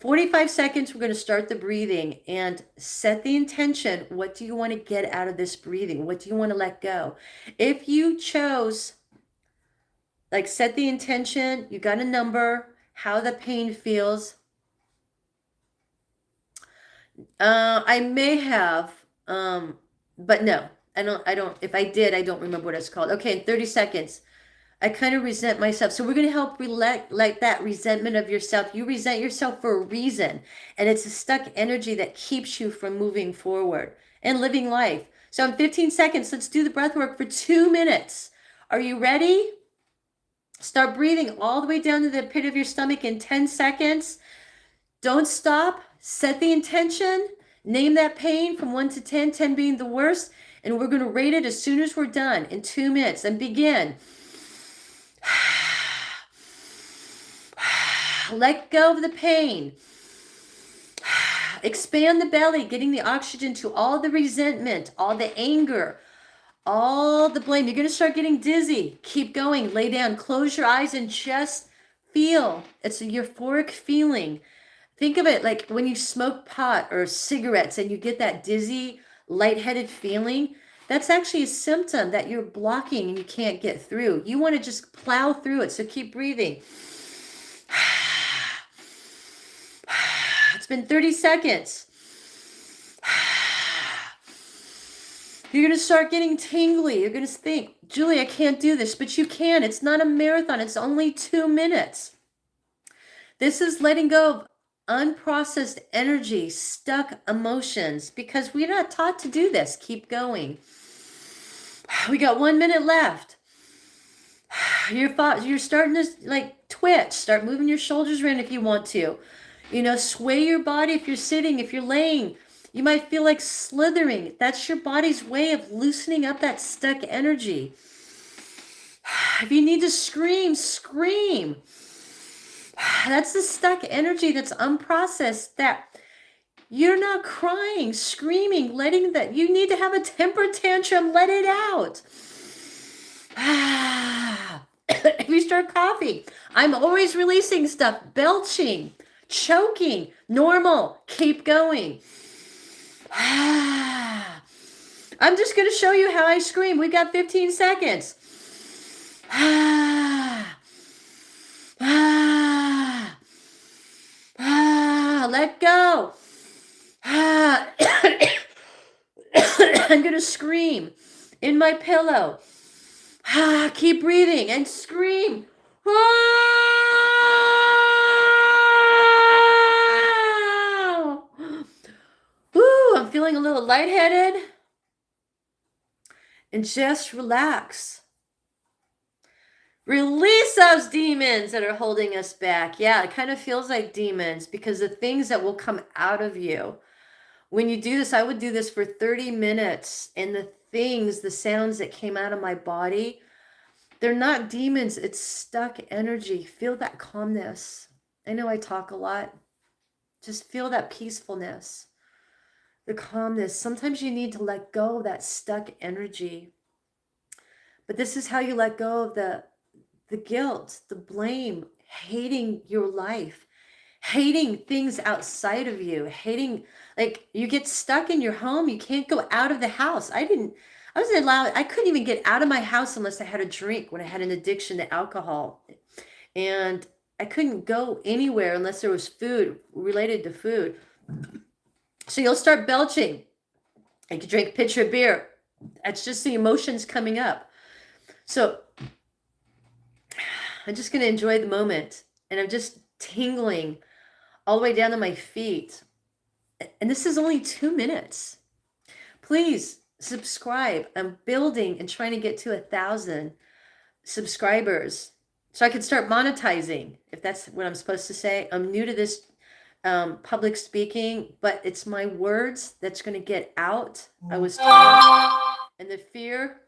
45 seconds, we're going to start the breathing and set the intention. What do you want to get out of this breathing? What do you want to let go? If you chose, like, set the intention, you got a number, how the pain feels. I may have, but no, I don't, if I did, I don't remember what it's called. Okay, in 30 seconds. I kind of resent myself. So we're going to help like that resentment of yourself. You resent yourself for a reason. And it's a stuck energy that keeps you from moving forward and living life. So in 15 seconds, let's do the breath work for 2 minutes. Are you ready? Start breathing all the way down to the pit of your stomach in 10 seconds. Don't stop. Set the intention. Name that pain from 1 to 10, 10 being the worst. And we're going to rate it as soon as we're done in 2 minutes. And begin. Let go of the pain. Expand the belly, getting the oxygen to all the resentment, all the anger, all the blame. You're going to start getting dizzy. Keep going. Lay down. Close your eyes and just feel. It's a euphoric feeling. Think of it like when you smoke pot or cigarettes and you get that dizzy, lightheaded feeling. That's actually a symptom that you're blocking and you can't get through. You want to just plow through it. So keep breathing. It's been 30 seconds. You're going to start getting tingly. You're going to think, Julie, I can't do this, but you can. It's not a marathon. It's only 2 minutes. This is letting go of unprocessed energy, stuck emotions, because we're not taught to do this. Keep going. We got 1 minute left. You're starting to like twitch. Start moving your shoulders around if you want to. You know, sway your body if you're sitting, if you're laying. You might feel like slithering. That's your body's way of loosening up that stuck energy. If you need to scream, scream. That's the stuck energy that's unprocessed, that you're not crying, screaming, letting that. You need to have a temper tantrum, let it out. If you start coughing, I'm always releasing stuff, belching, choking, normal, keep going. I'm just going to show you how I scream. We've got 15 seconds. Let go. I'm going to scream in my pillow. Keep breathing and scream. Ooh, I'm feeling a little lightheaded. And just relax. Release those demons that are holding us back. Yeah, it kind of feels like demons because the things that will come out of you. When you do this, I would do this for 30 minutes. And the sounds that came out of my body, they're not demons. It's stuck energy. Feel that calmness. I know I talk a lot. Just feel that peacefulness, the calmness. Sometimes you need to let go of that stuck energy. But this is how you let go of the guilt, the blame, hating your life, hating things outside of you, hating, like, you get stuck in your home. You can't go out of the house. I couldn't even get out of my house unless I had a drink when I had an addiction to alcohol. And I couldn't go anywhere unless there was food related to food. So you'll start belching. You can drink a pitcher of beer. That's just the emotions coming up. So I'm just going to enjoy the moment. And I'm just tingling all the way down to my feet. And this is only 2 minutes. Please subscribe. I'm building and trying to get to 1,000 subscribers so I can start monetizing, if that's what I'm supposed to say. I'm new to this public speaking, but it's my words that's going to get out. I was taught, and the fear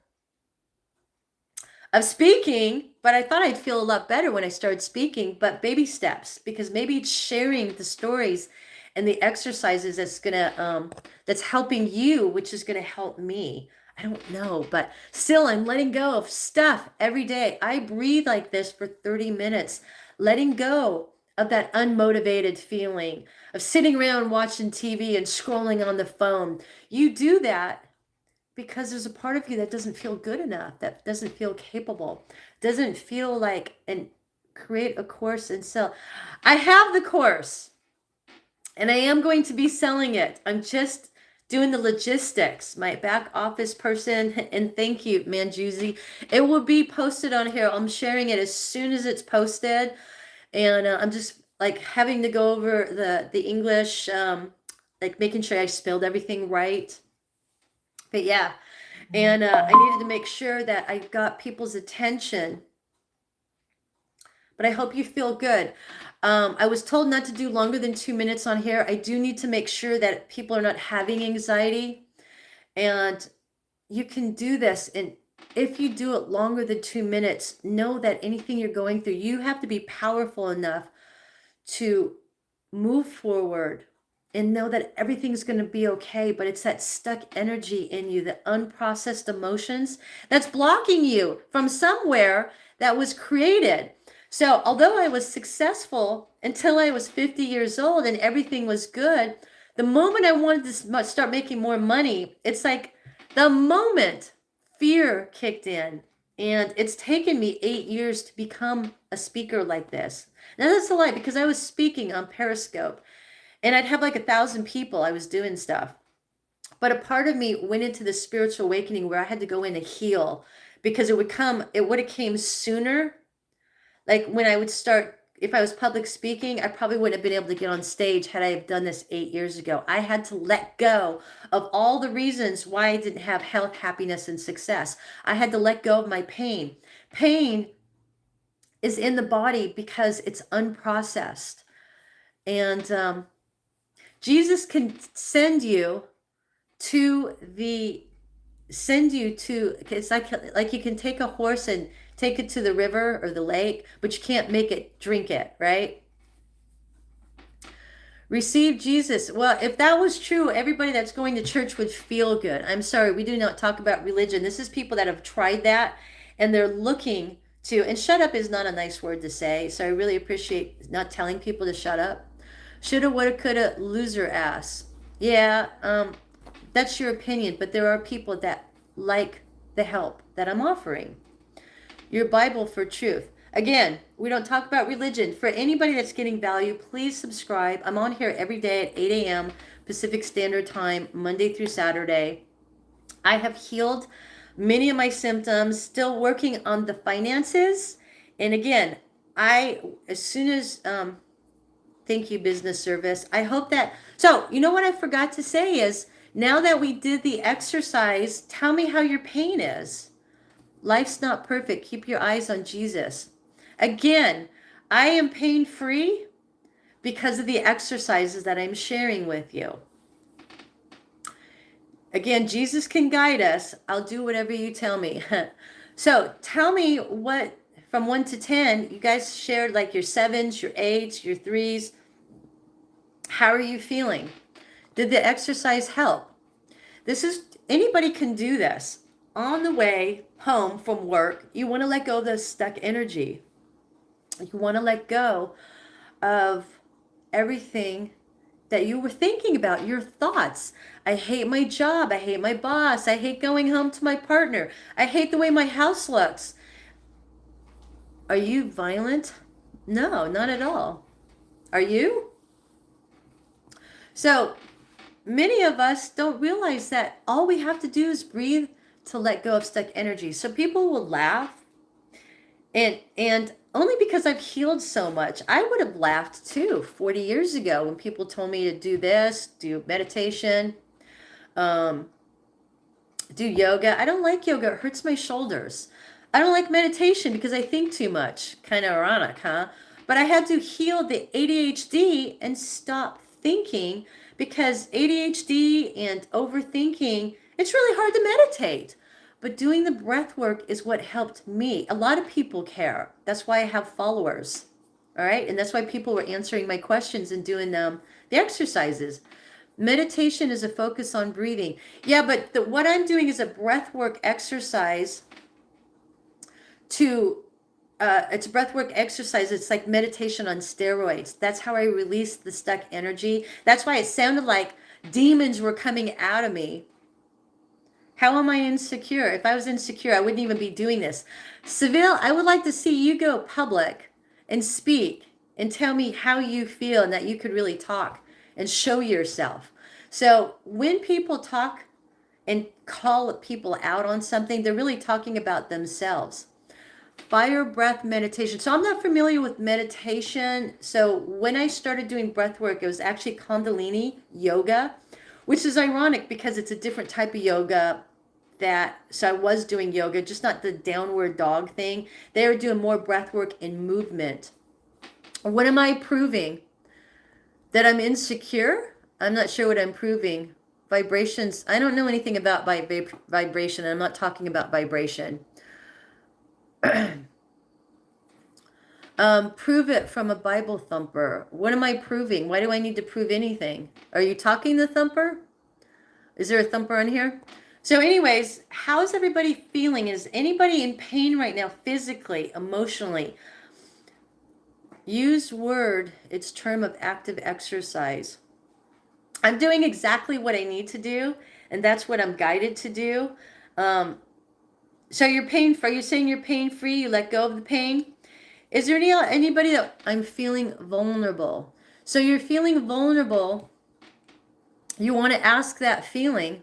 of speaking, but I thought I'd feel a lot better when I started speaking, but baby steps, because maybe it's sharing the stories and the exercises that's helping you, which is gonna help me. I don't know, but still I'm letting go of stuff every day. I breathe like this for 30 minutes, letting go of that unmotivated feeling of sitting around watching TV and scrolling on the phone. You do that because there's a part of you that doesn't feel good enough, that doesn't feel capable, doesn't feel like and create a course and sell. I have the course and I am going to be selling it. I'm just doing the logistics, my back office person, and thank you, Manjuzzi. It will be posted on here. I'm sharing it as soon as it's posted, and I'm just like having to go over the English, like making sure I spelled everything right. But yeah, and I needed to make sure that I got people's attention. But I hope you feel good. I was told not to do longer than 2 minutes on here. I do need to make sure that people are not having anxiety. And you can do this. And if you do it longer than 2 minutes, know that anything you're going through, you have to be powerful enough to move forward and know that everything's going to be okay. But it's that stuck energy in you, the unprocessed emotions that's blocking you from somewhere that was created. So although I was successful until I was 50 years old and everything was good, the moment I wanted to start making more money, it's like the moment fear kicked in. And it's taken me 8 years to become a speaker like this. Now that's a lie, because I was speaking on Periscope and I'd have like 1,000 people. I was doing stuff. But a part of me went into the spiritual awakening where I had to go in and heal, because it would have came sooner. Like when I would start, if I was public speaking, I probably wouldn't have been able to get on stage had I have done this 8 years ago. I had to let go of all the reasons why I didn't have health, happiness, and success. I had to let go of my pain. Pain is in the body because it's unprocessed. And Jesus can send you to it's like you can take a horse and take it to the river or the lake, but you can't make it drink it, right? Receive Jesus. Well, if that was true, everybody that's going to church would feel good. I'm sorry, we do not talk about religion. This is people that have tried that and they're looking to, and shut up is not a nice word to say, so I really appreciate not telling people to shut up. Shoulda, woulda, coulda, loser ass. Yeah, that's your opinion, but there are people that like the help that I'm offering. Your Bible for truth. Again, we don't talk about religion. For anybody that's getting value, please subscribe. I'm on here every day at 8 a.m. Pacific Standard Time, Monday through Saturday. I have healed many of my symptoms, still working on the finances. And again, as soon as, thank you, business service. I hope that, so you know what I forgot to say is, now that we did the exercise, tell me how your pain is. Life's not perfect. Keep your eyes on Jesus. Again, I am pain-free because of the exercises that I'm sharing with you. Again, Jesus can guide us. I'll do whatever you tell me. So tell me what, from 1 to 10, you guys shared like your 7s, your 8s, your 3s. How are you feeling? Did the exercise help? Anybody can do this. On the way home from work, you want to let go of the stuck energy. You want to let go of everything that you were thinking about, your thoughts. I hate my job. I hate my boss. I hate going home to my partner. I hate the way my house looks. Are you violent? No, not at all. Are you? So many of us don't realize that all we have to do is breathe to let go of stuck energy. So people will laugh, and only because I've healed so much. I would have laughed too 40 years ago when people told me to do this, do meditation, do yoga. I don't like yoga. It hurts my shoulders. I don't like meditation because I think too much. Kind of ironic, huh? But I had to heal the ADHD and stop thinking, because ADHD and overthinking, it's really hard to meditate. But doing the breath work is what helped me. A lot of people care. That's why I have followers. All right. And that's why people were answering my questions and doing the exercises. Meditation is a focus on breathing. Yeah, but what I'm doing is a breath work exercise to it's breathwork exercise. It's like meditation on steroids. That's how I release the stuck energy. That's why it sounded like demons were coming out of me. How am I insecure? If I was insecure, I wouldn't even be doing this. Seville, I would like to see you go public and speak and tell me how you feel and that you could really talk and show yourself. So when people talk and call people out on something, they're really talking about themselves. Fire breath meditation. So I'm not familiar with meditation. So when I started doing breath work, it was actually Kundalini yoga, which is ironic because it's a different type of yoga so I was doing yoga, just not the downward dog thing. They were doing more breath work and movement. What am I proving? That I'm insecure? I'm not sure what I'm proving. Vibrations. I don't know anything about vibration. I'm not talking about vibration. Prove it from a Bible thumper. What am I proving? Why do I need to prove anything? Are you talking the thumper? Is there a thumper on here? So anyways, how's everybody feeling? Is anybody in pain right now, physically, emotionally? Use word, its term of active exercise. I'm doing exactly what I need to do, and that's what I'm guided to do. So you're pain free. Are you saying you're pain free? You let go of the pain? Is there anybody that I'm feeling vulnerable? So you're feeling vulnerable. You want to ask that feeling.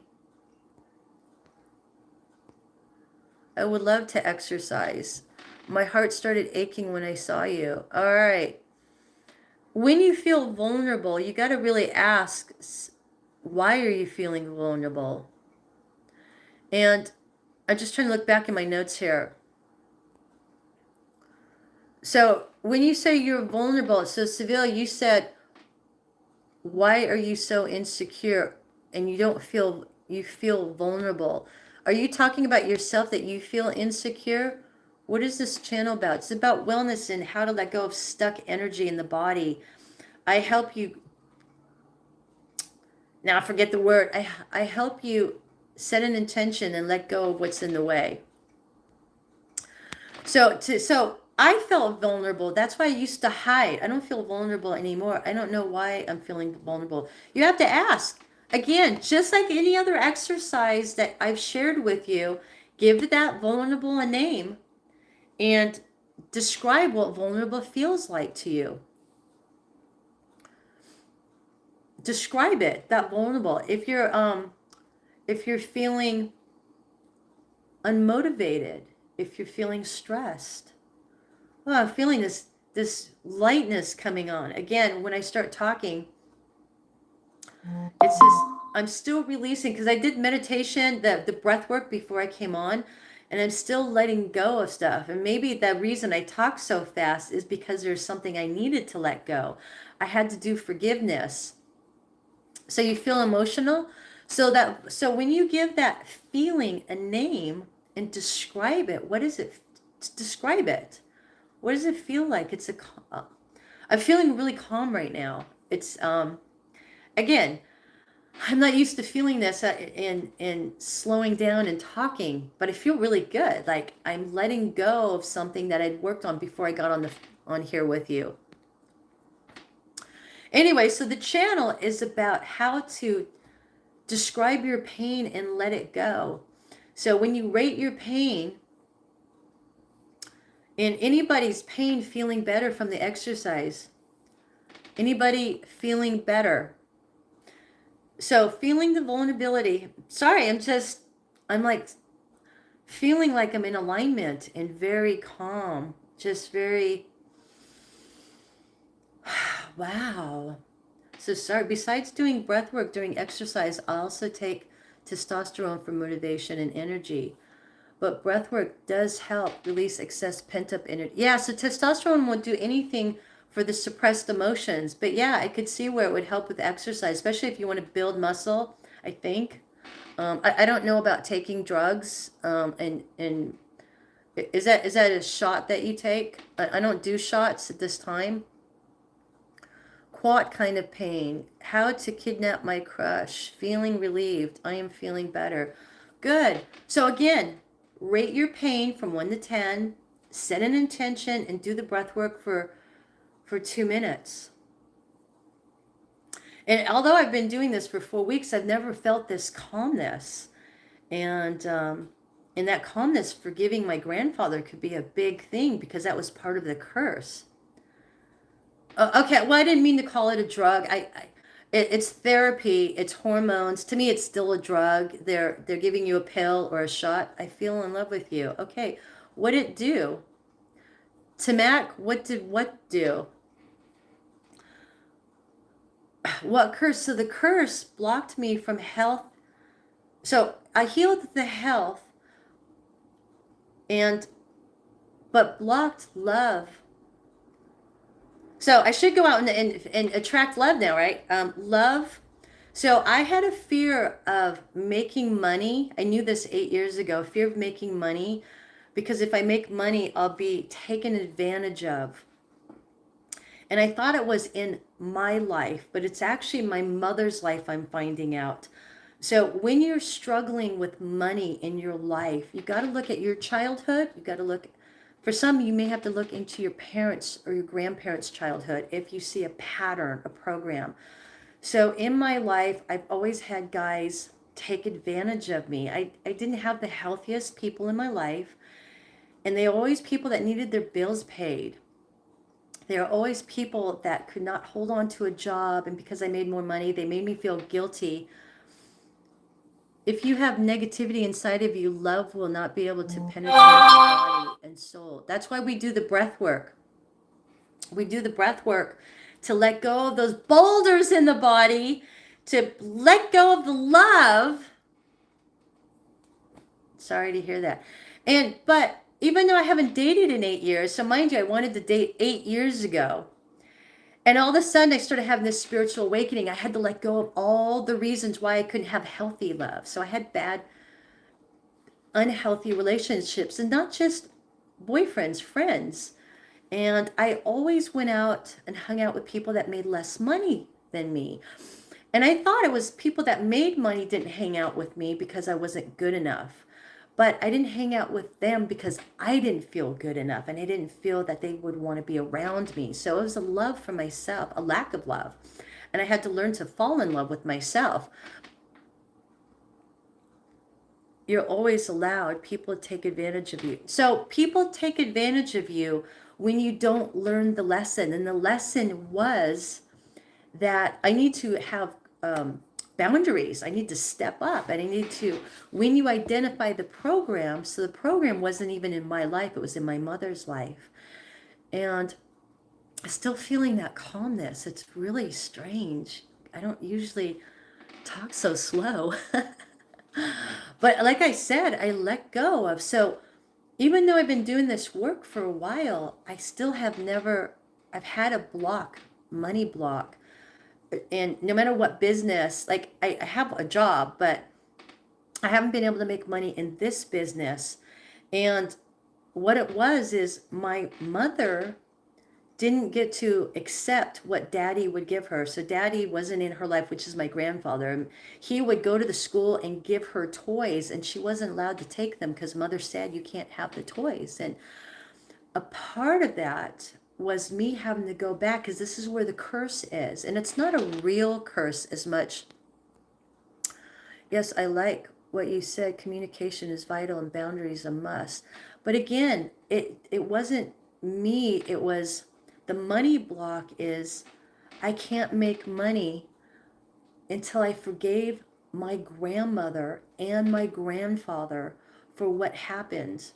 I would love to exercise. My heart started aching when I saw you. All right. When you feel vulnerable, you got to really ask, why are you feeling vulnerable? And I'm just trying to look back in my notes here. So when you say you're vulnerable, so Seville, you said, why are you so insecure and you feel vulnerable? Are you talking about yourself, that you feel insecure? What is this channel about? It's about wellness and how to let go of stuck energy in the body. I help you. Now I forget the word. I help you set an intention and let go of what's in the way. So I felt vulnerable. That's why I used to hide. I don't feel vulnerable anymore. I don't know why I'm feeling vulnerable. You have to ask. Again, just like any other exercise that I've shared with you, give that vulnerable a name and describe what vulnerable feels like to you. Describe it, that vulnerable. If you're feeling unmotivated, if you're feeling stressed, oh, I'm feeling this lightness coming on. Again, when I start talking, it's just, I'm still releasing, because I did meditation, the breath work before I came on, and I'm still letting go of stuff. And maybe the reason I talk so fast is because there's something I needed to let go. I had to do forgiveness. So you feel emotional? So when you give that feeling a name and describe it, what is it? Describe it. What does it feel like? I'm feeling really calm right now. It's again, I'm not used to feeling this in slowing down and talking, but I feel really good. Like I'm letting go of something that I'd worked on before I got on here with you. Anyway, so the channel is about how to describe your pain and let it go. So when you rate your pain, and anybody's pain feeling better from the exercise, anybody feeling better? So feeling the vulnerability. Sorry, I'm like feeling like I'm in alignment and very calm, just very, wow. So sorry, besides doing breath work during exercise, I also take testosterone for motivation and energy. But breath work does help release excess pent-up energy. Yeah, so testosterone won't do anything for the suppressed emotions. But yeah, I could see where it would help with exercise, especially if you want to build muscle, I think. I don't know about taking drugs. And is that a shot that you take? I don't do shots at this time. What kind of pain? How to kidnap my crush? Feeling relieved. I am feeling better. Good. So again, rate your pain from 1 to 10, set an intention, and do the breath work for 2 minutes. And although I've been doing this for 4 weeks, I've never felt this calmness. And that calmness, forgiving my grandfather could be a big thing because that was part of the curse. Okay, well, I didn't mean to call it a drug. It's therapy. It's hormones. To me, it's still a drug. They're giving you a pill or a shot. I feel in love with you. Okay, what did it do? Tamak, what did what do? What curse? So the curse blocked me from health. So I healed the health and but blocked love. So I should go out and attract love now, right? Love. So I had a fear of making money. I knew this 8 years ago, fear of making money, because if I make money, I'll be taken advantage of. And I thought it was in my life, but it's actually my mother's life, I'm finding out. So when you're struggling with money in your life, you got to look at your childhood. You got to look, for some, you may have to look into your parents' or your grandparents' childhood if you see a pattern, a program. So in my life, I've always had guys take advantage of me. I didn't have the healthiest people in my life, and they were always people that needed their bills paid. There are always people that could not hold on to a job, and because I made more money, they made me feel guilty. If you have negativity inside of you, love will not be able to penetrate your body and soul. That's why we do the breath work. We do the breath work to let go of those boulders in the body, to let go of the love. Sorry to hear that. But even though I haven't dated in 8 years, so mind you, I wanted to date 8 years ago. And all of a sudden I started having this spiritual awakening. I had to let go of all the reasons why I couldn't have healthy love. So I had bad, unhealthy relationships, and not just boyfriends, friends. And I always went out and hung out with people that made less money than me. And I thought it was people that made money didn't hang out with me because I wasn't good enough. But I didn't hang out with them because I didn't feel good enough, and I didn't feel that they would want to be around me. So it was a love for myself, a lack of love. And I had to learn to fall in love with myself. You're always allowed people to take advantage of you. So people take advantage of you when you don't learn the lesson. And the lesson was that I need to have boundaries. I need to step up, and I need to, when you identify the program, so the program wasn't even in my life, it was in my mother's life. And still feeling that calmness. It's really strange. I don't usually talk so slow. But like I said, I let go of, so even though I've been doing this work for a while, I still have never, I've had a block, money block. And no matter what business, like I have a job, but I haven't been able to make money in this business. And what it was is my mother didn't get to accept what daddy would give her. So daddy wasn't in her life, which is my grandfather. He would go to the school and give her toys, and she wasn't allowed to take them because mother said you can't have the toys. And a part of that was me having to go back, because this is where the curse is. And it's not a real curse as much. Yes, I like what you said. Communication is vital and boundaries a must. But again, it wasn't me. It was the money block is I can't make money until I forgave my grandmother and my grandfather for what happened.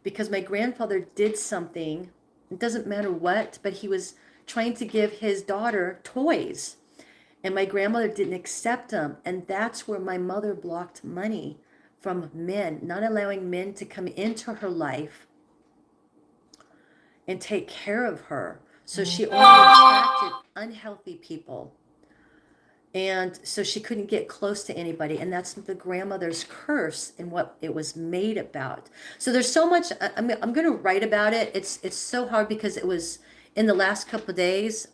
Because my grandfather did something, it doesn't matter what, but he was trying to give his daughter toys. And my grandmother didn't accept them. And that's where my mother blocked money from men, not allowing men to come into her life and take care of her. So she only attracted unhealthy people. And so she couldn't get close to anybody. And that's the grandmother's curse and what it was made about. So there's so much, I'm going to write about it. It's so hard because it was in the last couple of days.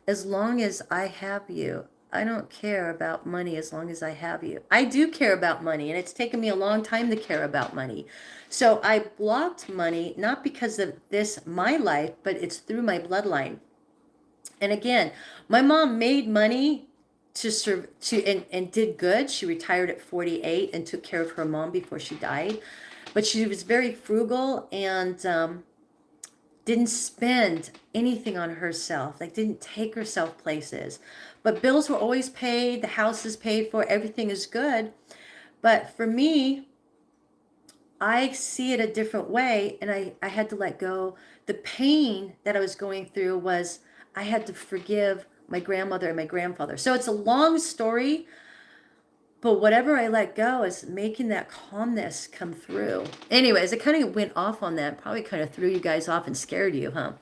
as long as I have you. I don't care about money as long as I have you. I do care about money, and it's taken me a long time to care about money. So I blocked money, not because of this, my life, but it's through my bloodline. And again, my mom made money to serve and did good. She retired at 48 and took care of her mom before she died. But she was very frugal and didn't spend anything on herself, like didn't take herself places. But bills were always paid, the house is paid for, everything is good. But for me, I see it a different way, and I had to let go. The pain that I was going through was I had to forgive my grandmother and my grandfather. So it's a long story, but whatever I let go is making that calmness come through. Anyways, I kind of went off on that, probably kind of threw you guys off and scared you, huh?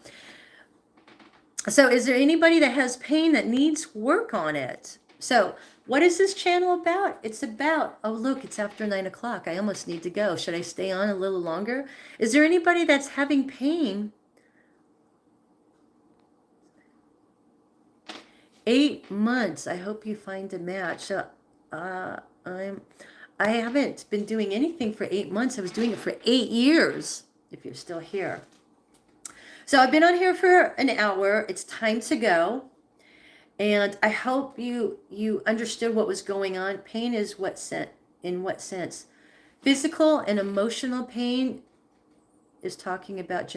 So is there anybody that has pain that needs work on it? So what is this channel about? It's about, oh, look, it's after 9 o'clock. I almost need to go. Should I stay on a little longer? Is there anybody that's having pain? 8 months. I hope you find a match. So I haven't been doing anything for 8 months. I was doing it for 8 years, if you're still here. So I've been on here for an hour. It's time to go. And I hope you understood what was going on. Pain is in what sense? Physical and emotional pain is talking about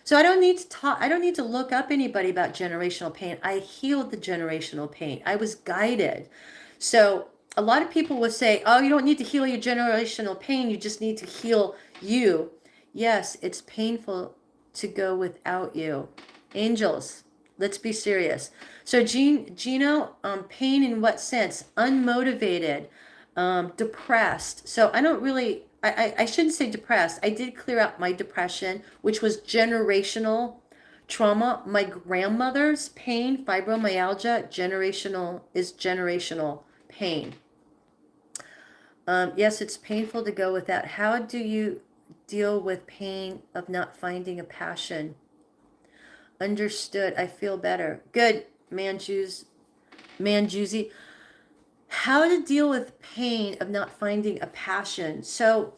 So I don't need to talk. I don't need to look up anybody about generational pain. I healed the generational pain. I was guided. So a lot of people will say, "Oh, you don't need to heal your generational pain. You just need to heal you." Yes, it's painful to go without you. Angels, let's be serious. So Gino, pain in what sense? Unmotivated, depressed. So I don't really, I shouldn't say depressed. I did clear out my depression, which was generational trauma. My grandmother's pain, fibromyalgia, generational pain. Yes, it's painful to go without. How do you deal with pain of not finding a passion? Understood. I feel better. Good, Manjuzi. How to deal with pain of not finding a passion. So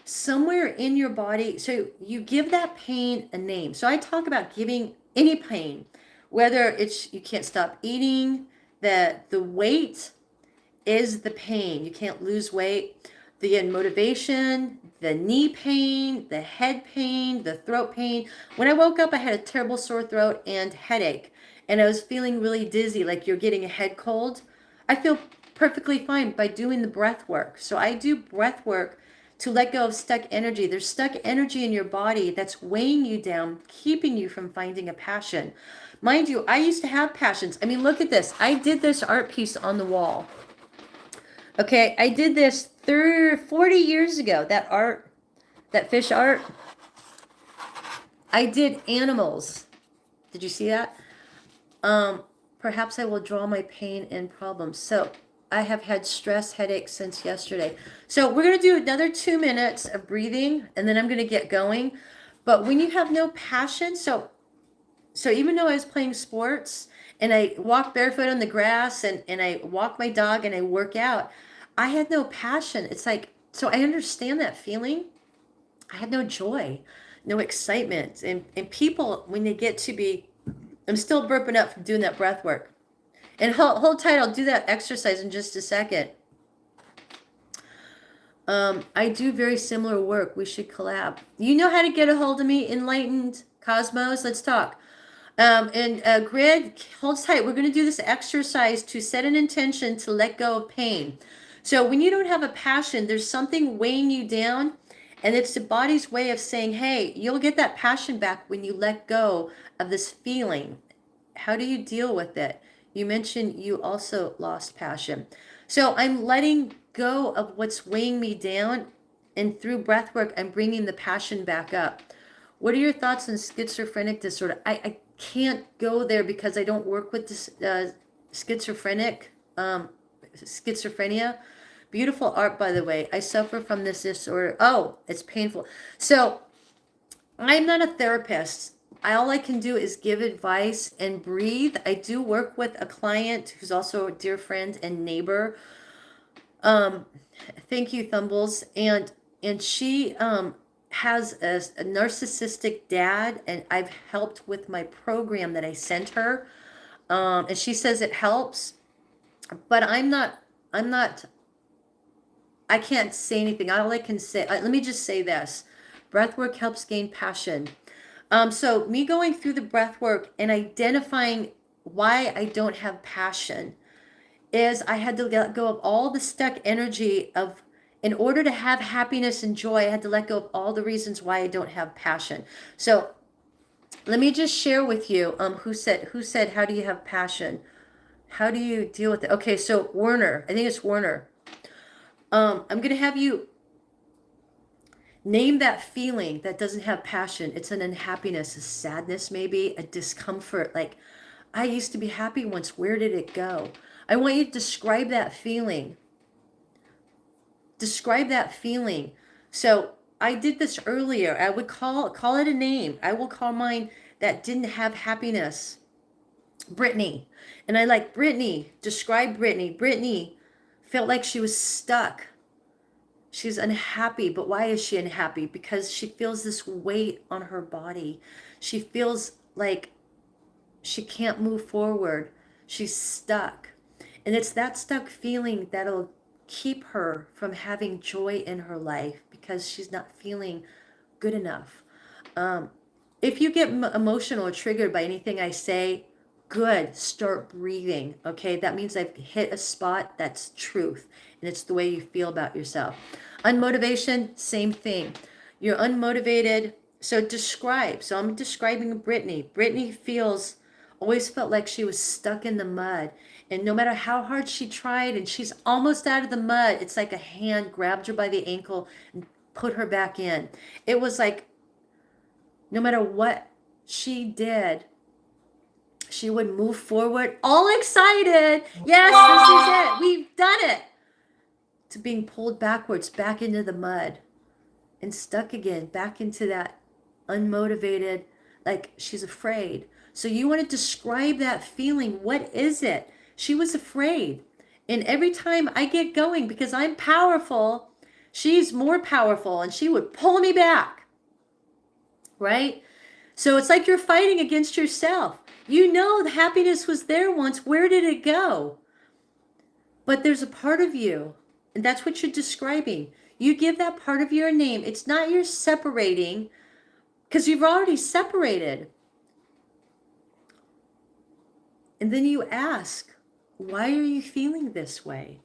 somewhere in your body, so you give that pain a name. So I talk about giving any pain, whether it's you can't stop eating, that the weight is the pain. You can't lose weight. The motivation, the knee pain, the head pain, the throat pain. When I woke up, I had a terrible sore throat and headache, and I was feeling really dizzy, like you're getting a head cold. I feel perfectly fine by doing the breath work. So I do breath work to let go of stuck energy. There's stuck energy in your body that's weighing you down, keeping you from finding a passion. Mind you, I used to have passions. I mean, look at this. I did this art piece on the wall. Okay, I did this 40 years ago, that art, that fish art. I did animals. Did you see that? Perhaps I will draw my pain and problems. So I have had stress headaches since yesterday. So we're going to do another 2 minutes of breathing, and then I'm going to get going. But when you have no passion, so even though I was playing sports and I walk barefoot on the grass and I walk my dog and I work out, I had no passion. It's like, so I understand that feeling. I had no joy, no excitement. And people, when they get to be, I'm still burping up from doing that breath work. And hold tight, I'll do that exercise in just a second. I do very similar work. We should collab. You know how to get a hold of me, Enlightened Cosmos? Let's talk. Grid, hold tight. We're going to do this exercise to set an intention to let go of pain. So when you don't have a passion, there's something weighing you down, and it's the body's way of saying, hey, you'll get that passion back when you let go of this feeling. How do you deal with it? You mentioned you also lost passion. So I'm letting go of what's weighing me down, and through breath work, I'm bringing the passion back up. What are your thoughts on schizophrenic disorder? I can't go there because I don't work with this schizophrenia. Beautiful art, by the way. I suffer from this disorder. Oh, it's painful. So I'm not a therapist, all I can do is give advice and breathe. I do work with a client who's also a dear friend and neighbor. Um, Thank you, Thumbles. And she has a narcissistic dad, and I've helped with my program that I sent her. And she says it helps, but I'm not, I can't say anything. All I can say, let me just say this. Breath work helps gain passion. So me going through the breath work and identifying why I don't have passion is I had to let go of all the stuck energy of, in order to have happiness and joy, I had to let go of all the reasons why I don't have passion. So let me just share with you, who said, how do you have passion? How do you deal with it? Okay, so Werner, I think it's Werner. I'm going to have you name that feeling that doesn't have passion. It's an unhappiness, a sadness, maybe a discomfort. Like, I used to be happy once. Where did it go? I want you to describe that feeling. Describe that feeling. So I did this earlier. I would call it a name. I will call mine that didn't have happiness, Brittany. And I like Brittany. Describe Brittany. Brittany felt like she was stuck. She's unhappy, but why is she unhappy? Because she feels this weight on her body. She feels like she can't move forward. She's stuck. And it's that stuck feeling that'll keep her from having joy in her life because she's not feeling good enough. If you get emotional or triggered by anything I say, good, start breathing. Okay, that means I've hit a spot that's truth, and it's the way you feel about yourself. Unmotivation, same thing. You're unmotivated. So describe. So I'm describing Brittany. Brittany always felt like she was stuck in the mud. And no matter how hard she tried, and she's almost out of the mud, it's like a hand grabbed her by the ankle and put her back in. It was like no matter what she did, she would move forward, all excited. Yes, this is it. We've done it. To being pulled backwards, back into the mud, and stuck again, back into that unmotivated, like she's afraid. So you want to describe that feeling. What is it? She was afraid. And every time I get going, because I'm powerful, she's more powerful, and she would pull me back. Right? So it's like you're fighting against yourself. You know the happiness was there once. Where did it go? But there's a part of you, and that's what you're describing. You give that part of you a name. It's not you're separating, because you've already separated. And then you ask, why are you feeling this way?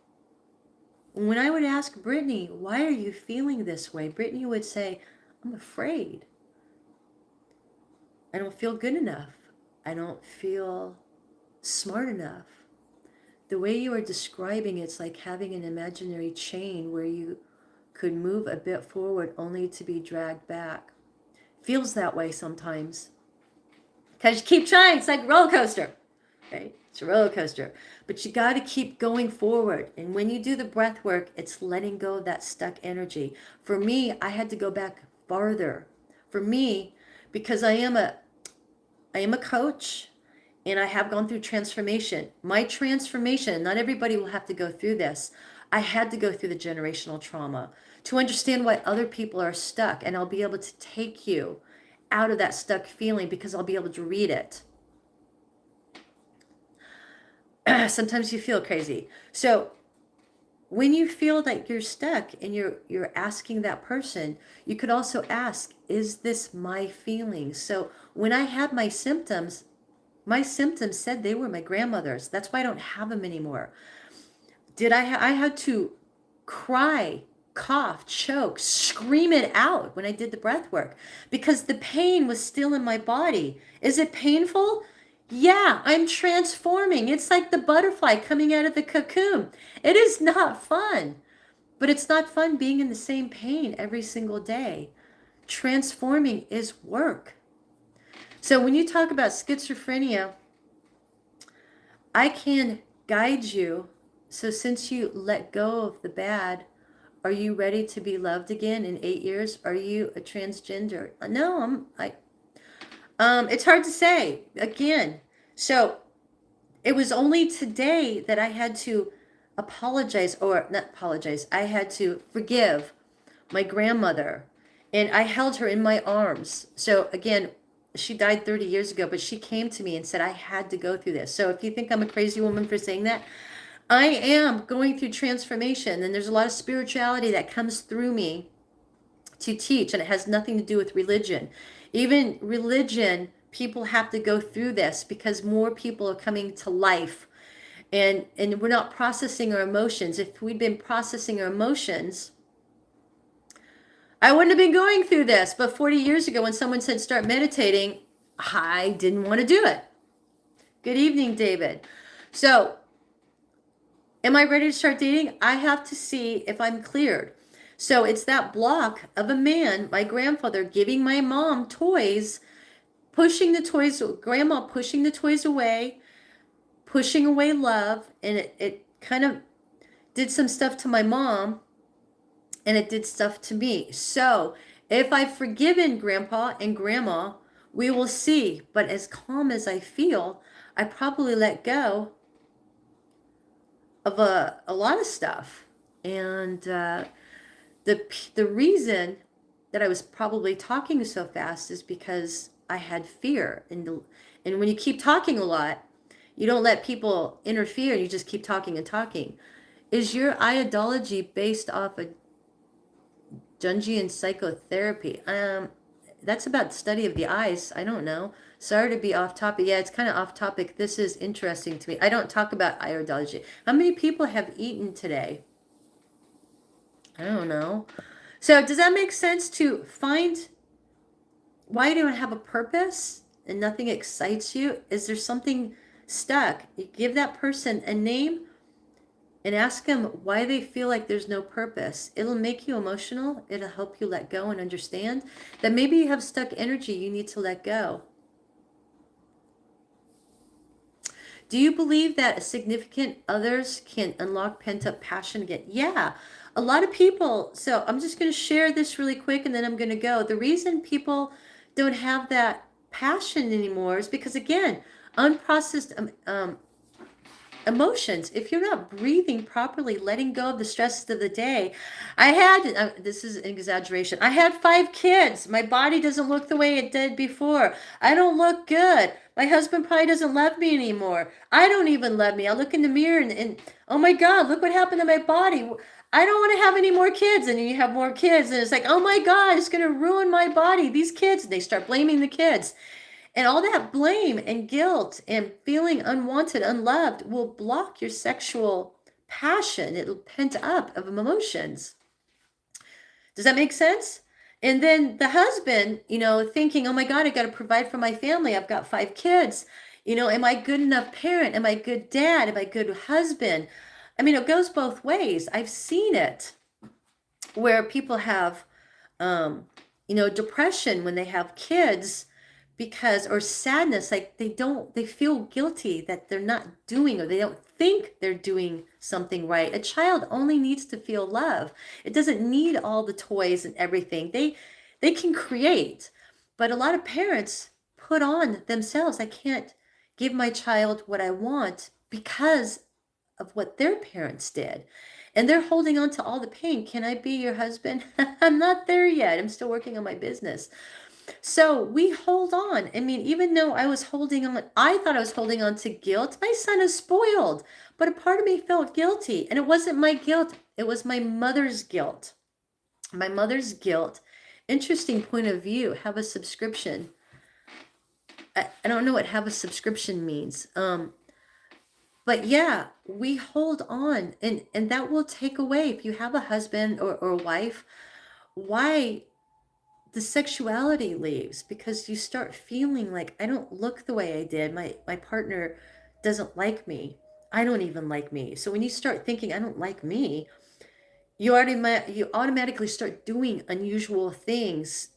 When I would ask Brittany, why are you feeling this way? Brittany would say, I'm afraid. I don't feel good enough. I don't feel smart enough. The way you are describing it's like having an imaginary chain where you could move a bit forward only to be dragged back. Feels that way sometimes. Because you keep trying. It's like a roller coaster. Right? It's a roller coaster. But you got to keep going forward. And when you do the breath work, it's letting go of that stuck energy. For me, I had to go back farther. For me, because I am a coach, and I have gone through transformation. My transformation, not everybody will have to go through this. I had to go through the generational trauma to understand why other people are stuck, and I'll be able to take you out of that stuck feeling because I'll be able to read it. Sometimes you feel crazy. So when you feel that you're stuck and you're asking that person, you could also ask, is this my feeling? So when I had my symptoms said they were my grandmother's. That's why I don't have them anymore. I had to cry, cough, choke, scream it out when I did the breath work because the pain was still in my body. Is it painful? Yeah, I'm transforming. It's like the butterfly coming out of the cocoon. It is not fun, but it's not fun being in the same pain every single day. Transforming is work. So when you talk about schizophrenia, I can guide you. So since you let go of the bad, are you ready to be loved again in 8 years? Are you a transgender? No, It's hard to say again. So it was only today that I had to apologize, or not apologize, I had to forgive my grandmother, and I held her in my arms. So again, she died 30 years ago, but she came to me and said I had to go through this. So if you think I'm a crazy woman for saying that, I am going through transformation, and there's a lot of spirituality that comes through me to teach, and it has nothing to do with religion. Even religion, people have to go through this because more people are coming to life, and we're not processing our emotions. If we'd been processing our emotions, I wouldn't have been going through this. But 40 years ago, when someone said start meditating, I didn't want to do it. Good evening, David. So, am I ready to start dating? I have to see if I'm cleared. So, it's that block of a man, my grandfather, giving my mom toys, pushing the toys, grandma pushing the toys away, pushing away love, and it kind of did some stuff to my mom, and it did stuff to me. So if I've forgiven grandpa and grandma, we will see. But as calm as I feel, I probably let go of a lot of stuff. And the reason that I was probably talking so fast is because I had fear. And when you keep talking a lot, you don't let people interfere, and you just keep talking and talking. Is your ideology based off of Jungian psychotherapy? That's about the study of the eyes. I don't know. Sorry to be off topic. Yeah, it's kind of off topic. This is interesting to me. I don't talk about ideology. How many people have eaten today? I don't know. So does that make sense to find why you don't have a purpose and nothing excites you? Is there something stuck? You give that person a name and ask them why they feel like there's no purpose. It'll make you emotional. It'll help you let go and understand that maybe you have stuck energy you need to let go. Do you believe that significant others can unlock pent-up passion again? Yeah, a lot of people. So I'm just going to share this really quick, and then I'm going to go. The reason people don't have that passion anymore is because, again, unprocessed emotions. If you're not breathing properly, letting go of the stresses of the day. I had, this is an exaggeration, I had 5 kids. My body doesn't look the way it did before. I don't look good. My husband probably doesn't love me anymore. I don't even love me. I look in the mirror and oh my God, look what happened to my body. I don't want to have any more kids. And then you have more kids, and it's like, oh my God, it's going to ruin my body. These kids, they start blaming the kids. And all that blame and guilt and feeling unwanted, unloved will block your sexual passion. It'll pent up of emotions. Does that make sense? And then the husband, thinking, oh my God, I got to provide for my family. I've got 5 kids. Am I good enough parent? Am I good dad? Am I good husband? I mean, it goes both ways. I've seen it where people have, depression when they have kids because, or sadness, like they feel guilty that they're not doing, or they don't think they're doing something right. A child only needs to feel love. It doesn't need all the toys and everything. They can create, but a lot of parents put on themselves. I can't give my child what I want because of what their parents did. And they're holding on to all the pain. Can I be your husband? I'm not there yet. I'm still working on my business. So we hold on. I mean, even though I was holding on, I thought I was holding on to guilt. My son is spoiled, but a part of me felt guilty. And it wasn't my guilt, it was my mother's guilt. My mother's guilt. Interesting point of view. Have a subscription. I don't know what have a subscription means. But yeah, we hold on, and that will take away. If you have a husband or a wife, why the sexuality leaves? Because you start feeling like, I don't look the way I did. My partner doesn't like me. I don't even like me. So when you start thinking, I don't like me, you automatically start doing unusual things,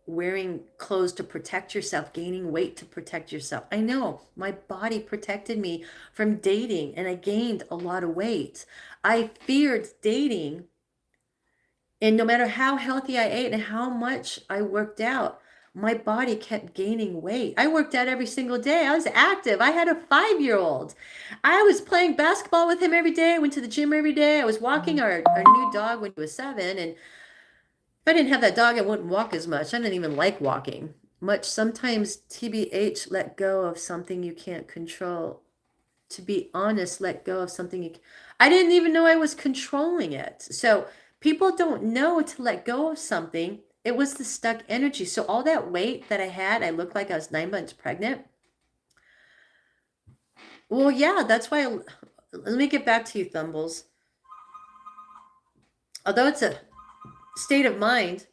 wearing clothes to protect yourself, gaining weight to protect yourself. I know my body protected me from dating, and I gained a lot of weight. I feared dating, and no matter how healthy I ate and how much I worked out, my body kept gaining weight. I worked out every single day. I was active. I had a 5-year-old. I was playing basketball with him every day. I went to the gym every day. I was walking our new dog when he was 7. And if I didn't have that dog, I wouldn't walk as much. I didn't even like walking much. Sometimes TBH, let go of something you can't control. To be honest, let go of something I didn't even know I was controlling it. So people don't know to let go of something. It was the stuck energy. So all that weight that I had, I looked like I was 9 months pregnant. Well, yeah, that's why. Let me get back to you, Thumbles. Although it's a state of mind,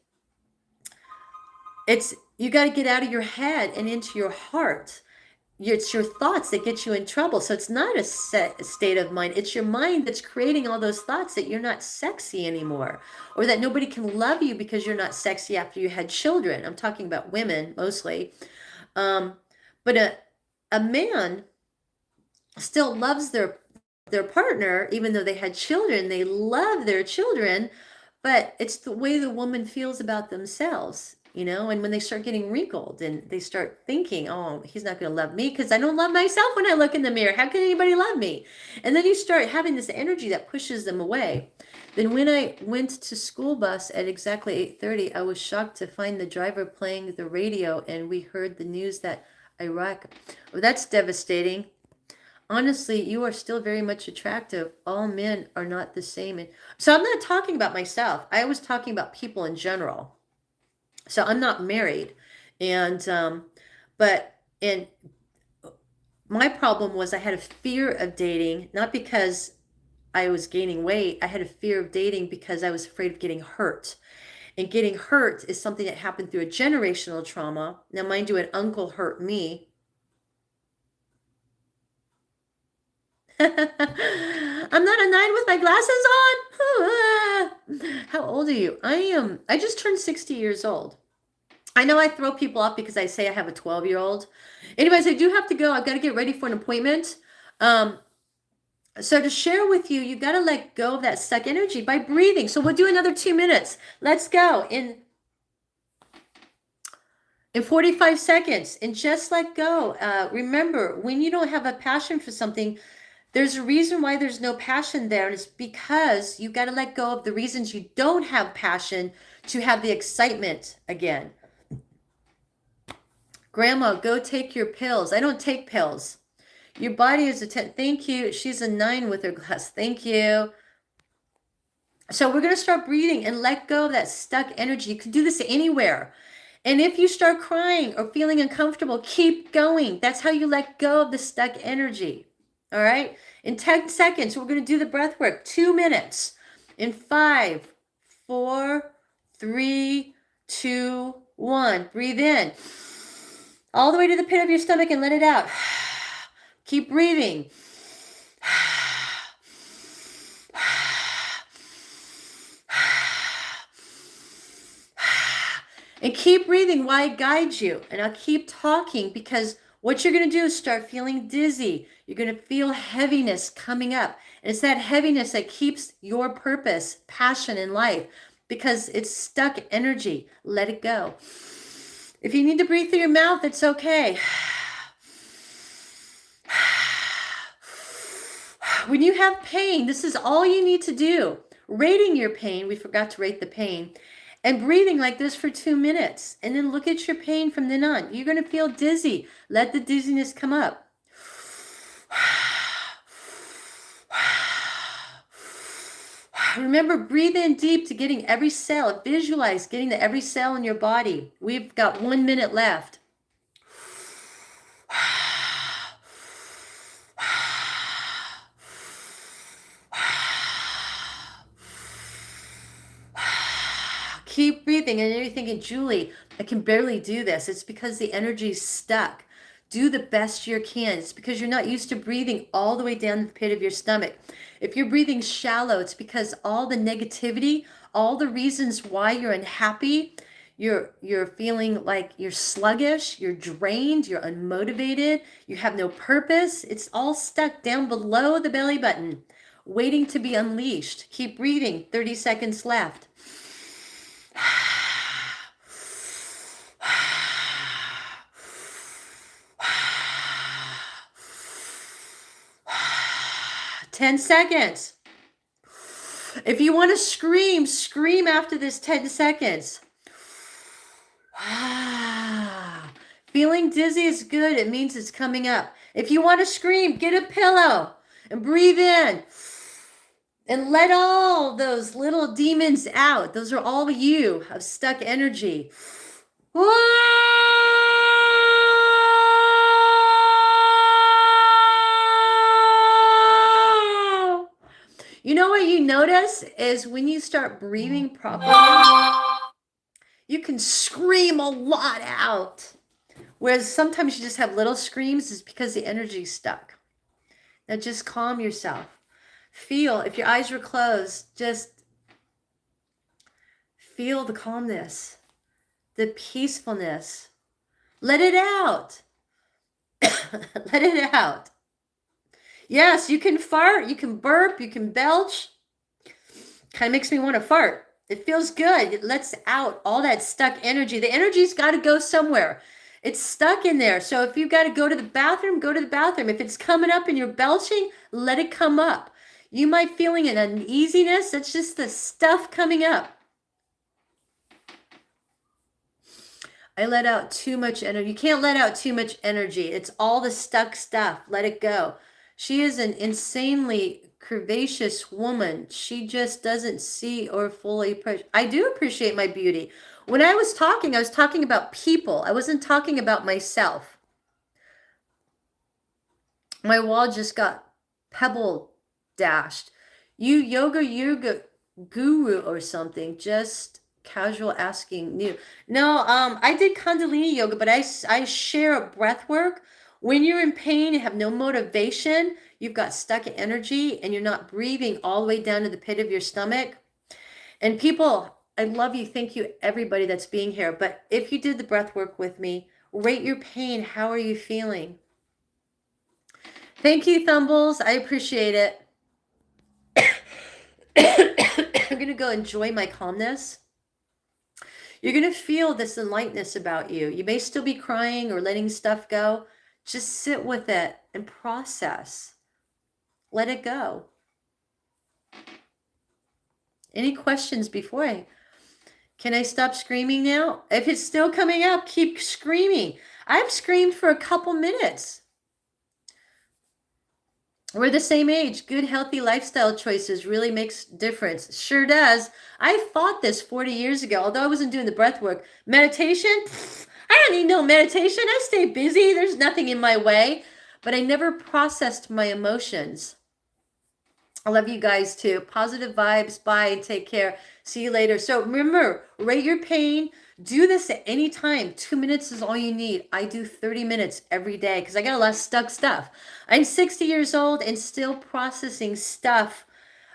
it's you got to get out of your head and into your heart. It's your thoughts that get you in trouble. So it's not a state of mind. It's your mind that's creating all those thoughts that you're not sexy anymore, or that nobody can love you because you're not sexy after you had children. I'm talking about women mostly. But a man still loves their partner, even though they had children. They love their children, but it's the way the woman feels about themselves. And when they start getting wrinkled and they start thinking, oh, he's not going to love me because I don't love myself when I look in the mirror. How can anybody love me? And then you start having this energy that pushes them away. Then when I went to school bus at exactly 8:30, I was shocked to find the driver playing the radio, and we heard the news that Iraq. Well, that's devastating. Honestly, you are still very much attractive. All men are not the same. So I'm not talking about myself. I was talking about people in general. So I'm not married. And my problem was I had a fear of dating, not because I was gaining weight. I had a fear of dating because I was afraid of getting hurt. And getting hurt is something that happened through a generational trauma. Now, mind you, an uncle hurt me. I'm not a 9 with my glasses on. How old are you? I just turned 60 years old. I know I throw people off because I say I have a 12-year-old. Anyways, I do have to go. I've got to get ready for an appointment. So to share with you, you got to let go of that stuck energy by breathing. So we'll do another 2 minutes. Let's go in 45 seconds, and just let go. Remember, when you don't have a passion for something, there's a reason why there's no passion there. And it's because you got to let go of the reasons you don't have passion to have the excitement again. Grandma, go take your pills. I don't take pills. Your body is a 10. Thank you. She's a 9 with her glass. Thank you. So we're going to start breathing and let go of that stuck energy. You can do this anywhere. And if you start crying or feeling uncomfortable, keep going. That's how you let go of the stuck energy. All right. In 10 seconds, we're going to do the breath work. 2 minutes. In 5, 4, 3, 2, 1. Breathe in. All the way to the pit of your stomach and let it out. Keep breathing. And keep breathing while I guide you. And I'll keep talking, because what you're going to do is start feeling dizzy. You're going to feel heaviness coming up. And it's that heaviness that keeps your purpose, passion in life, because it's stuck energy. Let it go. If you need to breathe through your mouth, it's okay. When you have pain, this is all you need to do. Rating your pain. We forgot to rate the pain. And breathing like this for 2 minutes. And then look at your pain from then on. You're going to feel dizzy. Let the dizziness come up. Remember, breathe in deep to getting every cell. Visualize getting to every cell in your body. We've got 1 minute left. Keep breathing. And you're thinking, Julie, I can barely do this. It's because the energy's stuck. Do the best you can. It's because you're not used to breathing all the way down the pit of your stomach. If you're breathing shallow, it's because all the negativity, all the reasons why you're unhappy, you're feeling like you're sluggish, you're drained, you're unmotivated, you have no purpose. It's all stuck down below the belly button, waiting to be unleashed. Keep breathing. 30 seconds left. 10 seconds. If you want to scream, scream after this 10 seconds. Feeling dizzy is good. It means it's coming up. If you want to scream, get a pillow and breathe in. And let all those little demons out. Those are all you of stuck energy. You know what you notice is when you start breathing properly, you can scream a lot out. Whereas sometimes you just have little screams is because the energy's stuck. Now just calm yourself. Feel, if your eyes were closed, just feel the calmness, the peacefulness. Let it out. Let it out. Yes, you can fart, you can burp, you can belch. Kind of makes me want to fart. It feels good. It lets out all that stuck energy. The energy's got to go somewhere. It's stuck in there. So if you've got to go to the bathroom, go to the bathroom. If it's coming up and you're belching, let it come up. You might feeling an uneasiness. That's just the stuff coming up. I let out too much energy. You can't let out too much energy. It's all the stuck stuff. Let it go. She is an insanely curvaceous woman. She just doesn't see or fully appreciate. I do appreciate my beauty. When I was talking about people. I wasn't talking about myself. My wall just got pebble dashed. You yoga guru or something. Just casual asking new. No, I did Kundalini yoga, but I share breath work. When you're in pain and have no motivation, you've got stuck energy and you're not breathing all the way down to the pit of your stomach. And people, I love you. Thank you, everybody that's being here. But if you did the breath work with me, rate your pain. How are you feeling? Thank you, Thumbles. I appreciate it. I'm going to go enjoy my calmness. You're going to feel this enlightenedness about you. You may still be crying or letting stuff go. Just sit with it and process. Let it go. Any questions before can I stop screaming now? If it's still coming up, keep screaming. I've screamed for a couple minutes. We're the same age. Good, healthy lifestyle choices really makes difference. Sure does. I fought this 40 years ago, although I wasn't doing the breath work. Meditation? I don't need no meditation. I stay busy. There's nothing in my way. But I never processed my emotions. I love you guys too. Positive vibes. Bye. Take care. See you later. So remember, rate your pain. Do this at any time. 2 minutes is all you need. I do 30 minutes every day because I got a lot of stuck stuff. I'm 60 years old and still processing stuff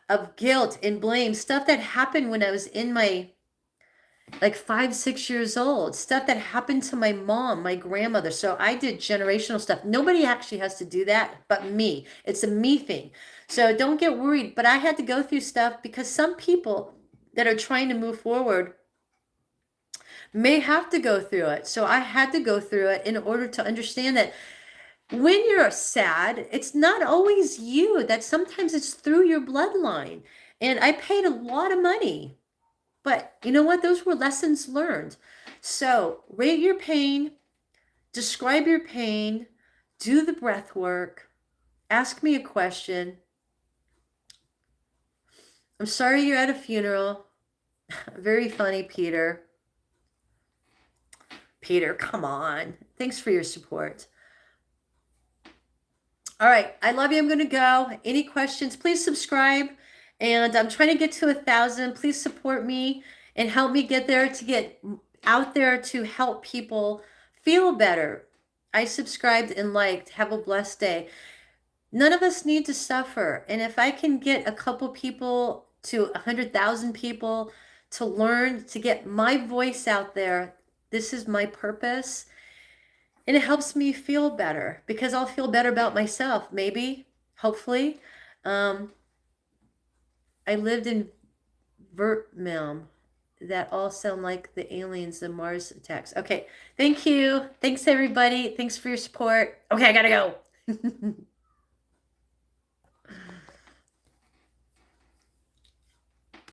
of guilt and blame. Stuff that happened when I was in my, like 5, 6 years old. Stuff that happened to my mom, my grandmother. So I did generational stuff. Nobody actually has to do that but me. It's a me thing. So don't get worried. But I had to go through stuff because some people that are trying to move forward may have to go through it. So I had to go through it in order to understand that when you're sad, it's not always you. That sometimes it's through your bloodline. And I paid a lot of money. But you know what? Those were lessons learned. So rate your pain, describe your pain, do the breath work, ask me a question. I'm sorry you're at a funeral. Very funny, Peter. Peter, come on. Thanks for your support. All right. I love you. I'm going to go. Any questions, please subscribe. And I'm trying to get to 1,000. Please support me and help me get there, to get out there to help people feel better. I subscribed and liked. Have a blessed day. None of us need to suffer. And if I can get a couple people to 100,000 people to learn, to get my voice out there, this is my purpose. And it helps me feel better because I'll feel better about myself, maybe, hopefully. I lived in Vietnam. That all sound like the aliens and Mars attacks. Okay, thank you. Thanks, everybody. Thanks for your support. Okay, I gotta go.